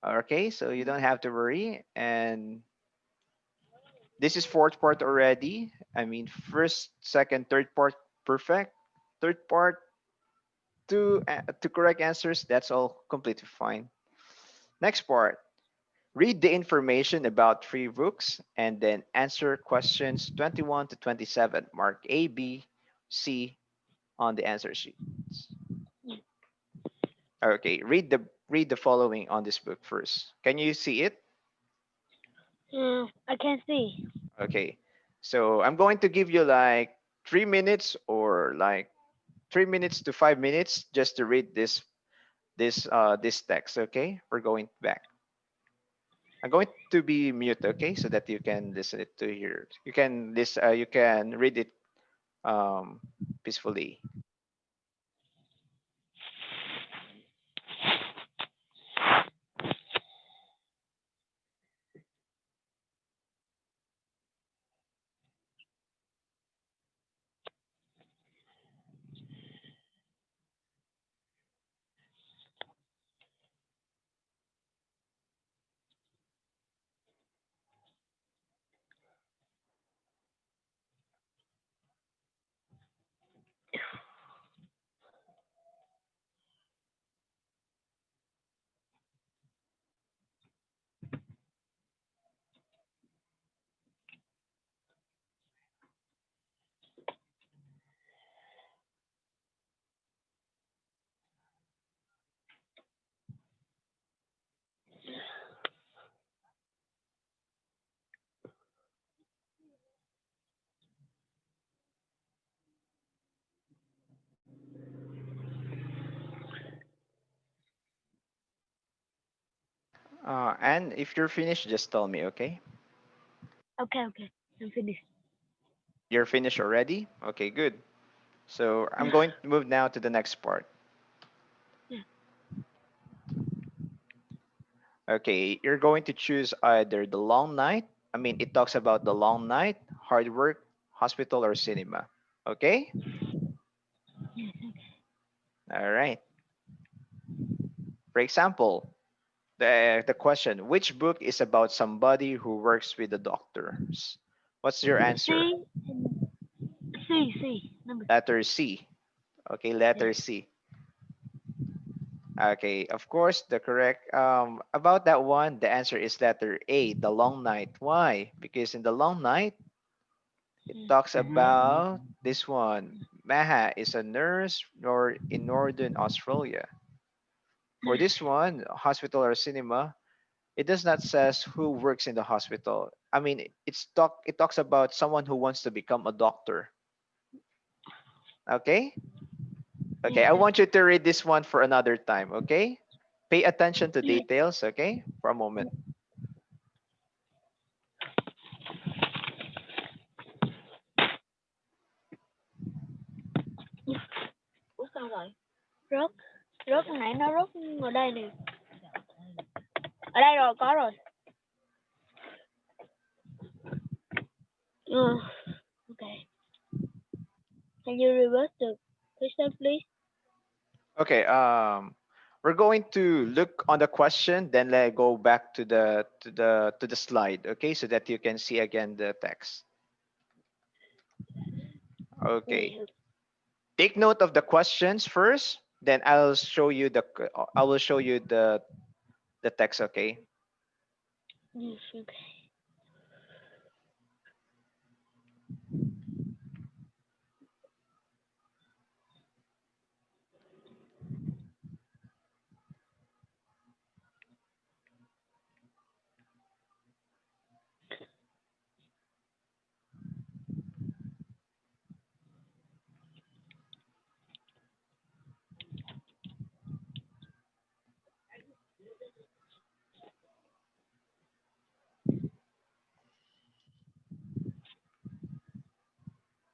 Okay, so you don't have to worry. And this is fourth part already. I mean, first, second, third part perfect. Third part, two correct answers. That's all completely fine. Next part. Read the information about three books and then answer questions 21 to 27. Mark A, B, C on the answer sheets. Okay, read the following on this book first. Can you see it? I can see. Okay. So I'm going to give you like 3 minutes or like 3 minutes to 5 minutes just to read this text. Okay, we're going back. I'm going to be mute, okay, so that you can listen it to hear. You can you can read it peacefully. And if you're finished, just tell me, okay? Okay, okay. I'm finished. You're finished already? Okay, good. So I'm going to move now to the next part. Yeah. Okay, you're going to choose either the long night. I mean, it talks about the long night, hard work, hospital, or cinema. Okay? All right. For example, the question, which book is about somebody who works with the doctors? What's your answer? C and C. Number Letter C. Okay, C. letter C. Okay, of course, the correct about that one, the answer is letter A, the long night. Why? Because in the long night, it talks about this one. Maha is a nurse in northern Australia. For this one, hospital or cinema, it does not says who works in the hospital. I mean, it talks about someone who wants to become a doctor. Okay? Okay, Yes, I sir. want you to read this one for another time, okay? Pay attention to Yes. details, okay? For a moment. Ủa sao rồi? Rớt. Rớt hồi nãy nó rớt ở đây nè. Ở đây rồi, có rồi. Okay. Can you reverse the question, please? Okay, we're going to look on the question, then let go back to the slide, okay, so that you can see again the text. Okay. Yes, Take note of the questions first, then I will show you the text, okay? yes, okay.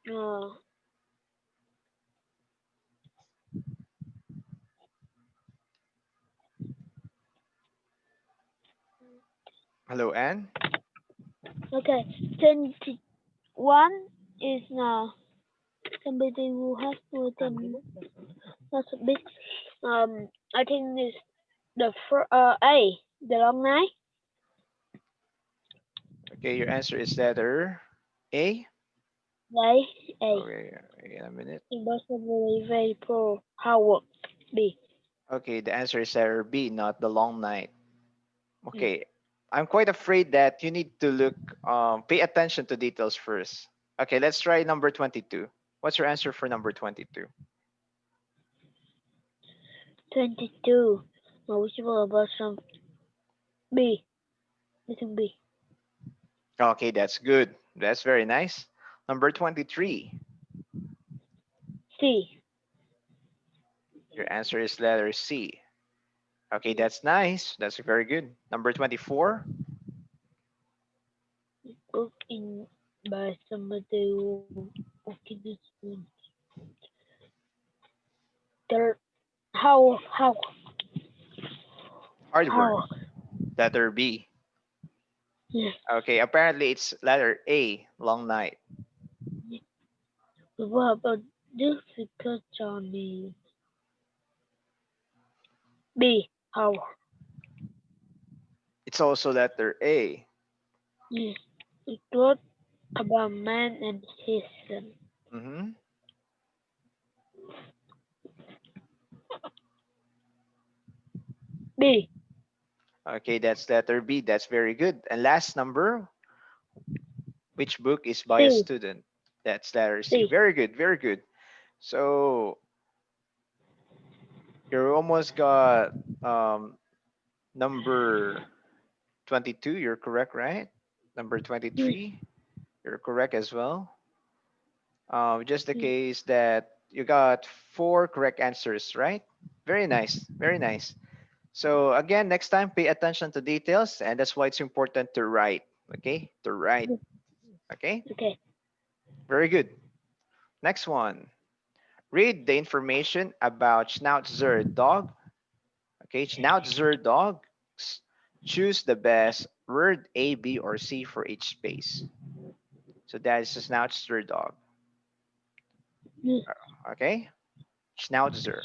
Uh, Hello, Anne. okay. 21 is somebody who has more than not a bit. I think is A, the long night. Okay, your answer is letter A. A. Okay, wait a minute. Impossibly very poor. Howard. B. Okay, the answer is letter B, not the long night. Mm. Okay, I'm quite afraid that you need to pay attention to details first. Okay, let's try number 22. What's your answer for number 22? 22. Knowledgeable about some B. Listen B. Okay, that's good. That's very nice. Number 23. C. Your answer is letter C. Okay, that's nice. That's very good. Number 24. book in by somebody walking this room. There, how, Hard word. how? Letter B. Yes. Okay, apparently it's letter A, long night. What about difficult journey? B. How? It's also letter A. Yes. It was about man and his son. Mm-hmm. B. Okay, that's letter B. That's very good. And last number, which book is by a C. student? That's letter C. C. Very good, very good. So you almost got number 22. You're correct, right? Number Yes. 23, you're correct as well. Just the Yes. case that you got four correct answers, right? Very nice, very nice. So again, next time, pay attention to details, and that's why it's important to write. Okay, to write. Yes. Okay, Okay. very good. Next one. Read the information about Schnauzer dog. Okay, Schnauzer dogs. Choose the best word A, B, or C for each space. So that is a Schnauzer dog. Yes. Okay, Schnauzer,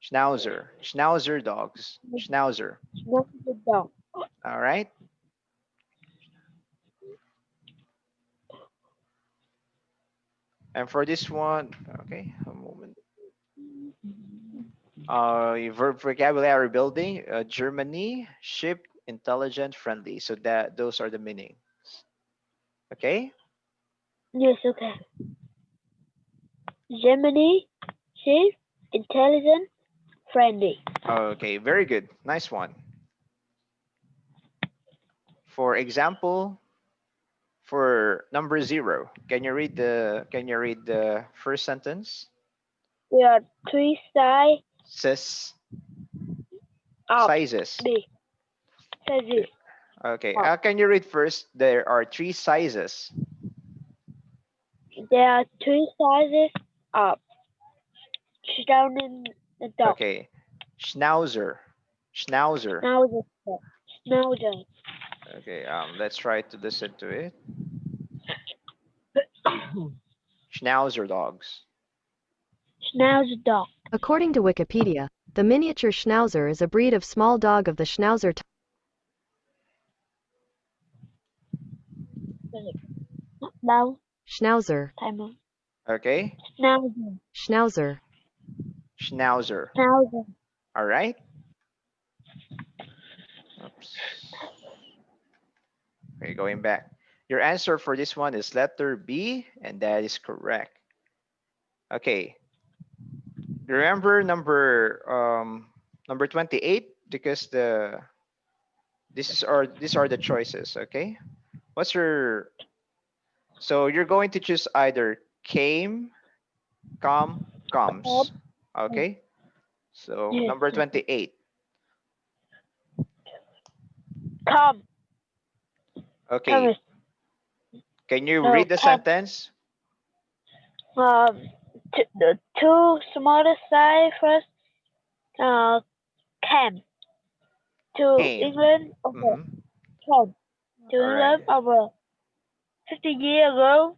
Schnauzer, Schnauzer dogs, Schnauzer. Not the dog. All right. And for this one, okay, a moment. Verb vocabulary building, Germany, ship, intelligent, friendly. So that those are the meaning. Okay. Yes. Okay. Gemini, safe, intelligent, friendly. Okay, very good. Nice one. For example, for number 0, can you read the first sentence? There are three sides Says of sizes. B. Sizes Okay. of. Can you read first? There are three sizes. There are three sizes of Schnauzer the dog. Okay. Schnauzer. Schnauzer. Schnauzer. Schnauzer. Okay. Let's try to listen to it. Schnauzer dogs. Schnauzer dog. According to Wikipedia, the miniature Schnauzer is a breed of small dog of the Schnauzer type. Now, Schnauzer, timer. Okay. Schnauzer. Schnauzer, Schnauzer. Schnauzer. All right. Oops. Okay, going back. Your answer for this one is letter B, and that is correct. Okay. Remember number 28, because these are the choices. Okay. What's your So you're going to choose either came, come, Up. comes. Okay. So Yes. number 28. Come. Okay. Thomas. Can you No. read the Come. sentence? The two smaller size first. Came to Came. England over. Mm-hmm. Came to All right. England over 50 years ago.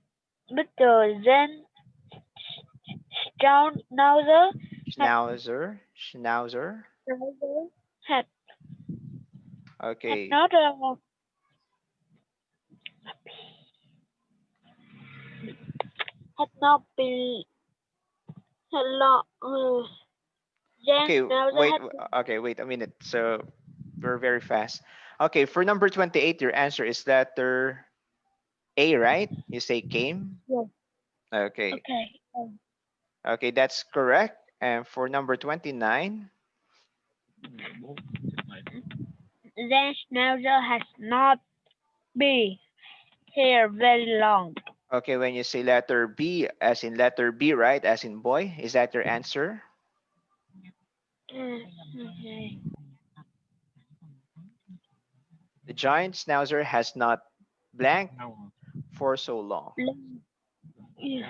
Mr. Zen Schnauzer had Schnauzer. Schnauzer. had had Okay. not had not been had not Zen Okay. Schnauzer Wait. had Okay. Wait a minute. So we're very fast. Okay. For number 28, your answer is letter A, right? You say came. yes. Okay. Okay. Okay. That's correct. And for number 29, Zen Schnauzer has not been here very long. okay, when you say letter B, as in letter B, right? As in boy, is that your answer? Okay. The giant schnauzer has not blank for so long. B.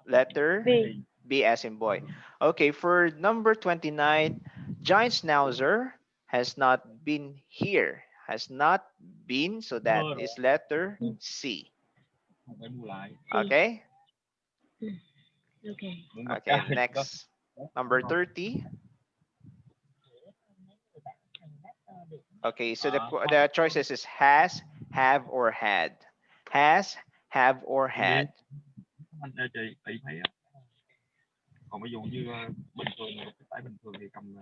Letter B. B as in boy. Okay, for number 29, giant schnauzer has not been here. Has not been, so that is letter C. Okay? Okay. Okay, next. Number 30. Okay, so the choices is has, have, or had. Has, have, or had. Anh ơi chị thấy á, còn ví dụ như bình thường cái tải bình thường thì cầm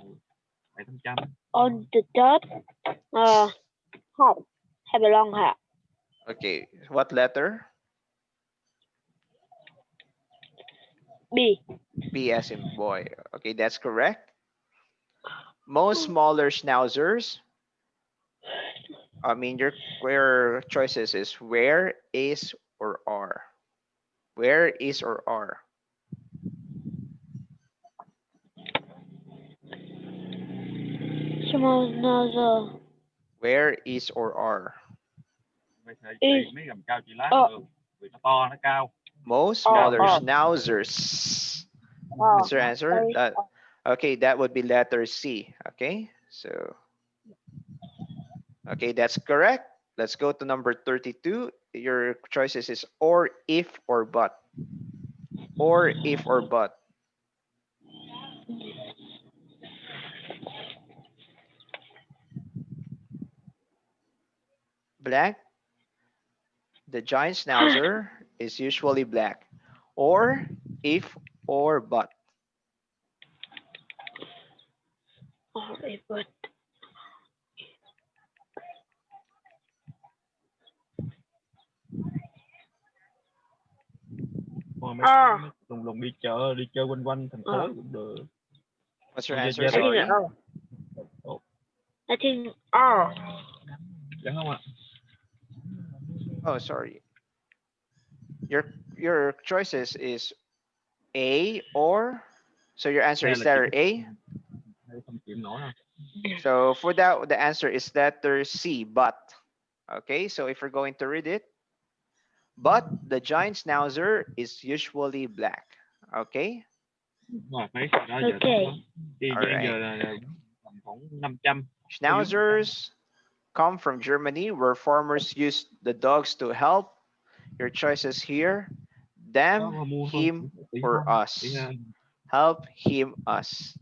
700. On the top. Have a long hat. Okay, what letter? B. B as in boy. Okay, that's correct. Most smaller schnauzers. I mean, your choices is where, is, or are. Where, is, or are. Small schnauzer. Where, is, or are. Mấy gầm cao chị lát được, vì nó to, nó cao. Most smaller schnauzers. That's your answer? Okay, that would be letter C. Okay, so, okay, that's correct. Let's go to number 32. Your choices is or, if, or but. Or, if, or but. Black. The giant schnauzer is usually black. Or, if, or but. Or if but. Mấy lùng đi chơi quanh quanh thành phố cũng được. What's your answer? Sorry. I think R. Dạ không ạ? Oh, sorry. Your choices is A or, so your answer is letter A. So for that, the answer is letter C, but. Okay, so if we're going to read it, but the giant schnauzer is usually black. Okay. Okay. All right. Schnauzers come from Germany, where farmers used the dogs to help. Your choices here: them, him, or us. Help, him, us.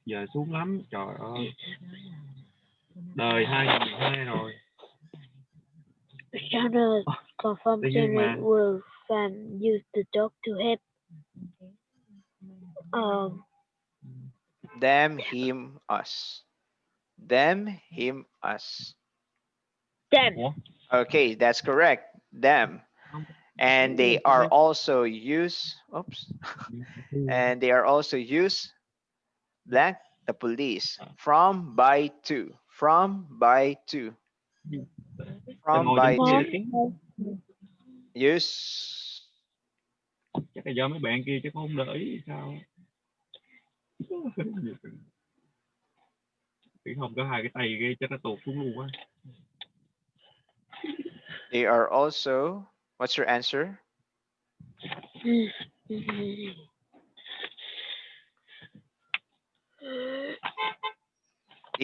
Giờ xuống lắm, trời ơi. Đời 2012 rồi. Schnauzer come from Germany, where farmers used the dog to help. Them, him, us. Them, him, us. Them. Okay, that's correct. Them. And they are also used, oops. And they are also used, blank, the police. From, by, to. From, by, to. From, by, to. Use. Chắc là do mấy bạn kia chứ không để ý sao. Thì không có hai cái tay ghê cho nó tuột xuống luôn á. They are also, what's your answer? You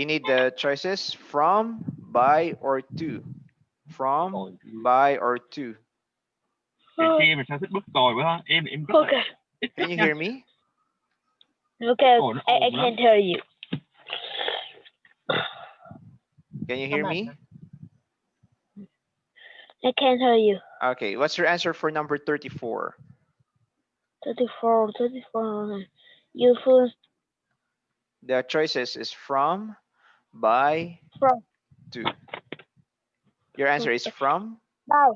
need the choices from, by, or to. From, by, or to. Chị mà sao thích bút còi quá ha? Em Okay. Can you hear me? Okay, I can't hear you. Can you hear me? I can't hear you. Okay, what's your answer for number 34? 34. You first. The choices is from, by, to. Your answer is from? By.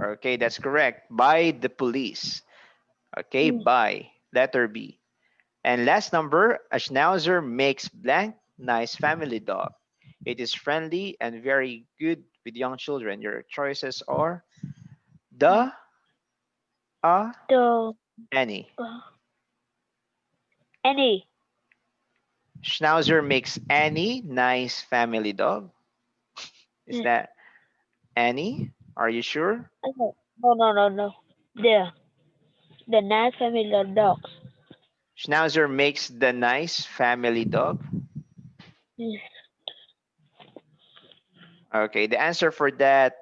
Okay, that's correct. By the police. Okay, by. Letter B. And last number, a schnauzer makes blank, nice family dog. It is friendly and very good with young children. Your choices are the, any. Any. Schnauzer makes any nice family dog. Is that Annie? Are you sure? No, no. The nice family of dogs. Schnauzer makes the nice family dog. Mm. Okay, the answer for that,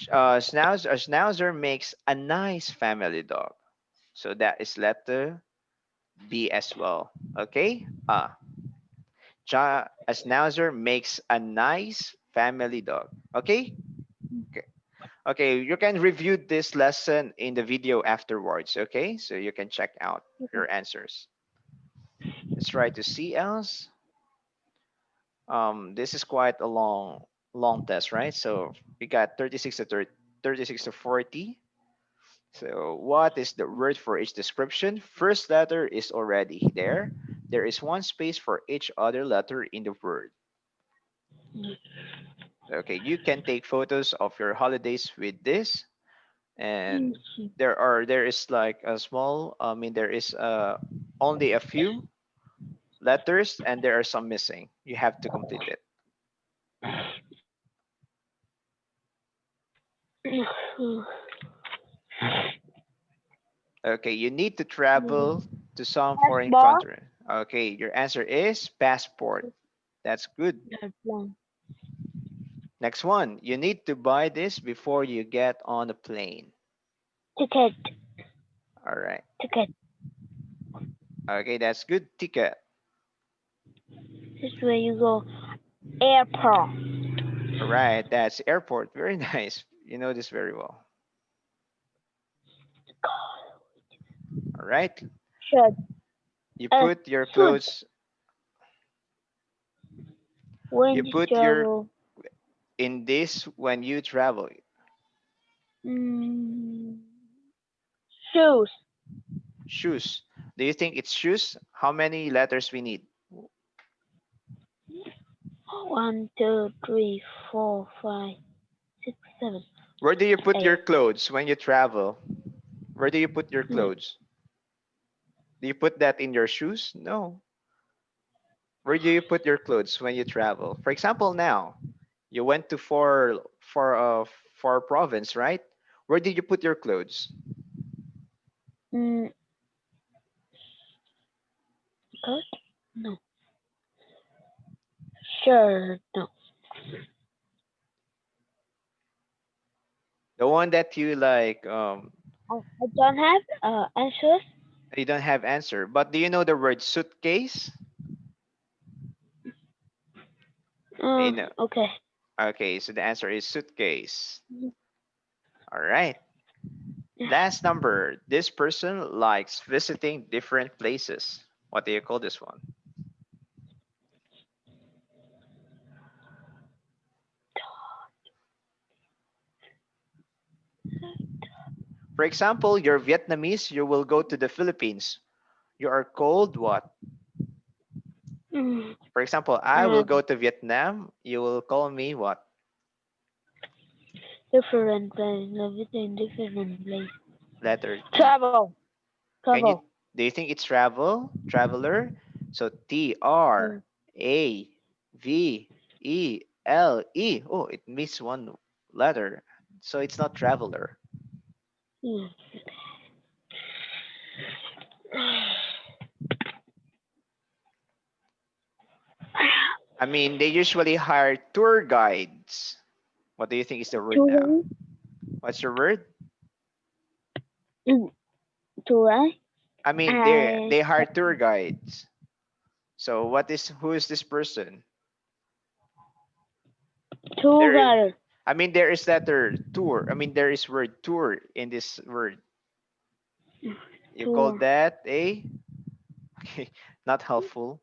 Schnauzer makes a nice family dog. So that is letter B as well. Okay. A Schnauzer makes a nice family dog. Okay. Okay. Okay. You can review this lesson in the video afterwards. Okay. So you can check out your answers. Let's try to see else. This is quite a long test, right? So we got 36 to 30, 36 to 40. So what is the word for each description? First letter is already there. There is one space for each other letter in the word. Okay, you can take photos of your holidays with this, and there is like a small, I mean there is only a few letters and there are some missing. You have to complete it. Okay, you need to travel to some foreign Passport. country. Okay, your answer is passport. That's good. That's one. Next one, you need to buy this before you get on the plane. Ticket. All right. Ticket. Okay, that's good. Ticket. This is where you go. Airport. All right, that's airport. Very nice. You know this very well. All right. Shirt. You put your Suit. clothes. When You you put your travel. in this when you travel. Mm, shoes. Shoes. Do you think it's shoes? How many letters we need? 1, 2, 3, 4, 5, 6, 7, Where do you put your 8. clothes when you travel? Where do you put your Mm. clothes? Do you put that in your shoes? No. Where do you put your clothes when you travel? For example, now you went to for province, right? Where did you put your clothes? Mm, coat? No. Shirt? No. The one that you like, I don't have answers. you don't have answer. But do you know the word suitcase? You know. Okay. Okay, so the answer is suitcase. All right. Last number. This person likes visiting different places. What do you call this one? For example, you're Vietnamese, you will go to the Philippines. You are called what? Mm, For example, I will go to Vietnam. You will call me what? different place. Visiting different place. Letter T. Travel. Can you? Travel. Do you think it's travel? Traveler. So T R Mm, A V E L E. Oh, it missed one letter. So it's not traveler. mm. I mean, they usually hire tour guides. What do you think is the word now? Tour. What's your word? Tour. I mean, I they hire tour guides. So who is this person? tour There, guide. I mean, there is letter tour. I mean, there is word tour in this word. You call Tour. that a okay, not helpful.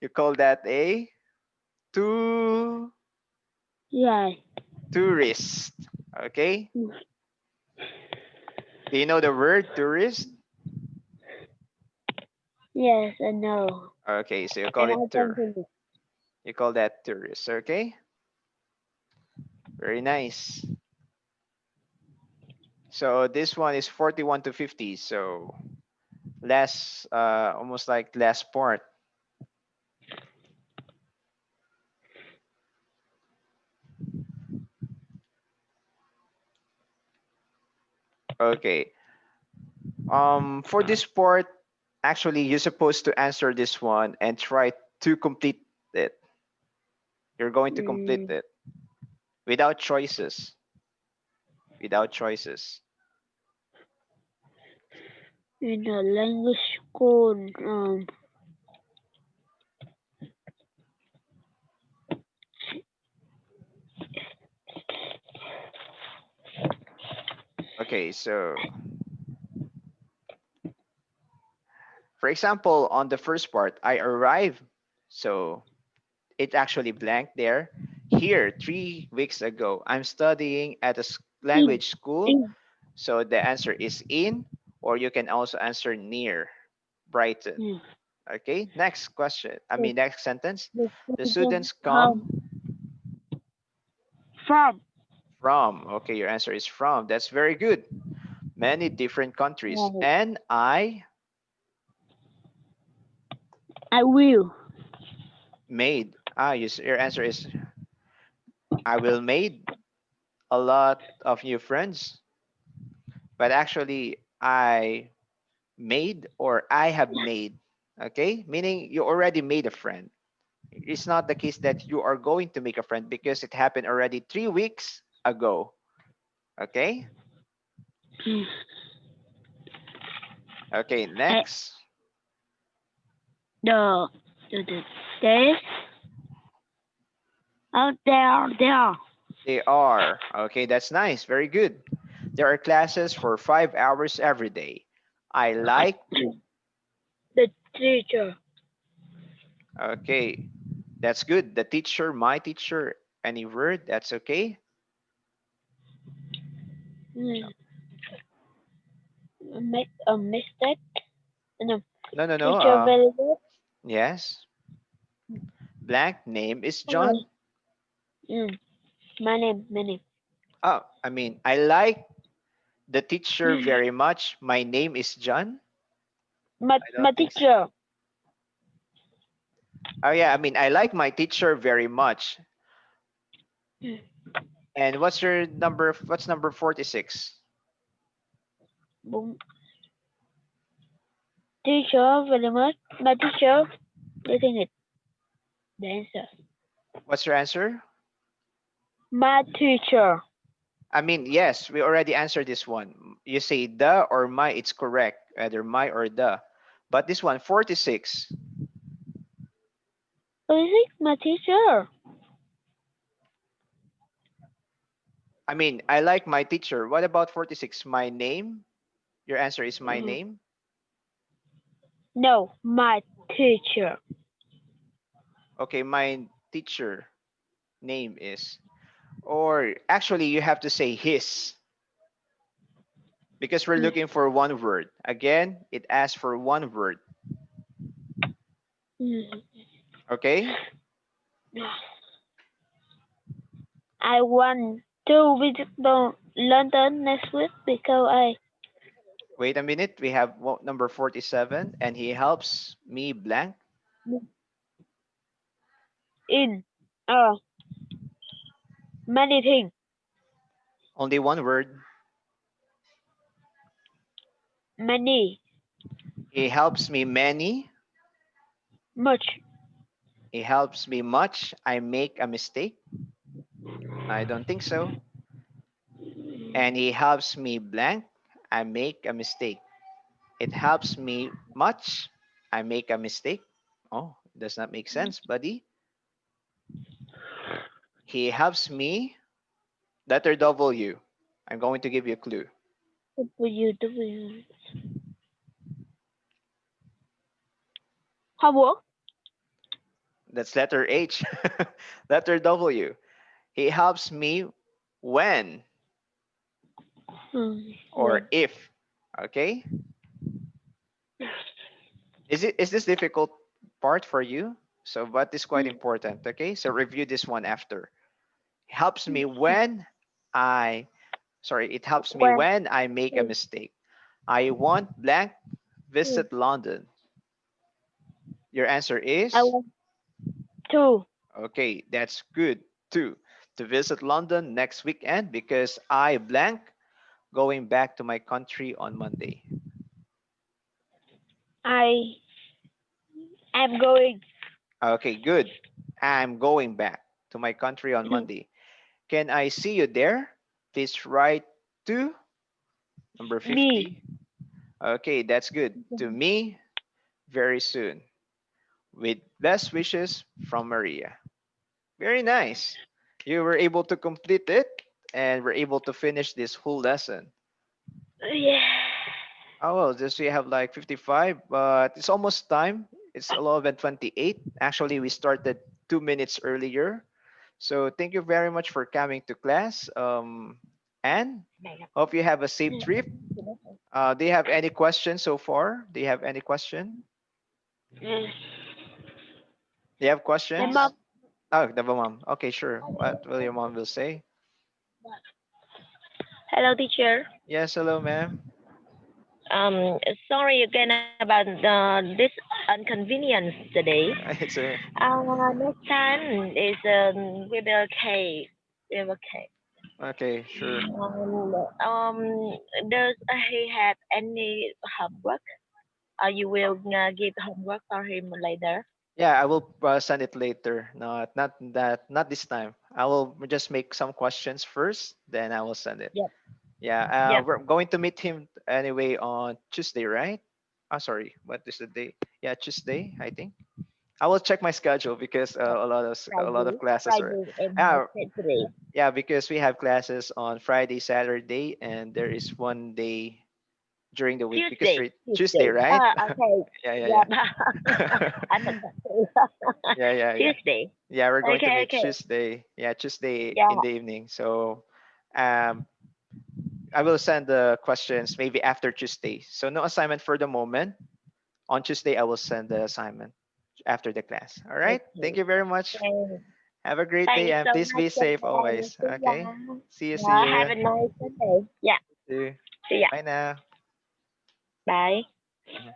You call that a to Yeah. tourist. Okay. Mm. Do you know the word tourist? Yes, I know. Okay, so you call And I it can tour. do it. You call that tourist. Okay. Very nice. So this one is 41 to 50. So last, almost like last part. Okay. For this part, actually, you're supposed to answer this one and try to complete it. You're going to complete Mm, it without choices. Without choices. in a language school. Okay, so for example, on the first part, I arrived. So it actually blank there. Here, 3 weeks ago, I'm studying at a In, language school. in, So the answer is in, or you can also answer near Brighton. mm, Okay, next question. I the, mean, next sentence. the The student students come come from. from. Okay, your answer is from. That's very good. Many different countries. Right. And I will. made. Your answer is I will made a lot of new friends. But actually, I made or I have made. Okay, meaning you already made a friend. It's not the case that you are going to make a friend because it happened already 3 weeks ago. Okay. Mm, Okay. eh, Next, the, the they out there. they are. Okay, that's nice. Very good. There are classes for 5 hours every day. I like. The teacher. Okay, that's good. The teacher, my teacher. Any word? That's okay. Mm, make a mistake. And the No, no, no. teacher very good. Yes. Blank name is Oh, John. mm, my name. Oh, I mean, I like the teacher very much. My name is John. I My don't think so. teacher. Oh yeah, I mean, I like my teacher very much. Mm, And what's your number? What's number 46? Bụng. Teacher very much. My teacher. They think it. The answer. What's your answer? My teacher. I mean, yes, we already answered this one. You say the or my, it's correct. Either my or the. But this one, 46. Oh, is it my teacher? I mean, I like my teacher. What about 46? My name? Your answer is my Mm, name? no, my teacher. Okay, my teacher name is. Or actually, you have to say his because we're Mm, looking for one word. Again, it asks for one word. mm. Okay? I want to visit London next week because I Wait a minute. We have number 47, and he helps me blank. in many things. Only one word. Many, He helps me many. much. He helps me much. I make a mistake. I don't think so. And he helps me blank. I make a mistake. It helps me much. I make a mistake. Oh, does not make sense, buddy. He helps me. Letter W. I'm going to give you a clue. W. Homework. That's letter H. Letter W. He helps me when or When if. Okay? Is this difficult part for you? So but it's quite important. Okay? So review this one after. Helps me when I it helps me when when I make a mistake. I want blank visit London. Your answer I is want to. okay, that's good too. To visit London next weekend because I blank going back to my country on Monday? I am going. Okay, good. I'm going back to my country on Monday. Can I see you there? Please write to number Me. 50. Okay, that's good. To me, very soon. With best wishes from Maria. Very nice. You were able to complete it and were able to finish this whole lesson. Yeah. Oh, well, just we have like 55, but it's almost time. It's 11:28. Actually, we started 2 minutes earlier. So thank you very much for coming to class. And hope you have a safe trip. Do you have any questions so far? Do you have any question? Mm. Do you have My mom. questions? Oh, the mom. Okay, sure. What will your mom will say? Hello, teacher. Yes, hello, ma'am. Sorry again about this inconvenience today. It's a Next time is we will okay. We will okay. okay, sure. Does he have any homework? You will give homework for him later. Yeah, I will send it later. No, not this time. I will just make some questions first, then I will send it. Yep. Yeah, Yep. we're going to meet him anyway on Tuesday, right? Oh, sorry, what is the day? Yeah, Tuesday, I think. I will check my schedule because a lot of Friday. classes are. Friday and Uh, Saturday. yeah, because we have classes on Friday, Saturday, and there is one day during the week because Tuesday. Tuesday, Tuesday. right? Okay. Yeah, yeah, Yep. yeah. I forgot to. Yeah, yeah, yeah. Tuesday. Yeah, we're going to Okay. meet Okay. Tuesday. Yeah, Tuesday Yeah. in the evening. So, um, I will send the questions maybe after Tuesday. So no assignment for the moment. On Tuesday, I will send the assignment after the class. All right. Thank Okay. you very much. Thank Have a great thank day you and so please much, be safe and always. see Okay. ya. See you. See Yeah, you. have a nice day. Yeah. See you. See ya. Bye now. Bye. Mhm.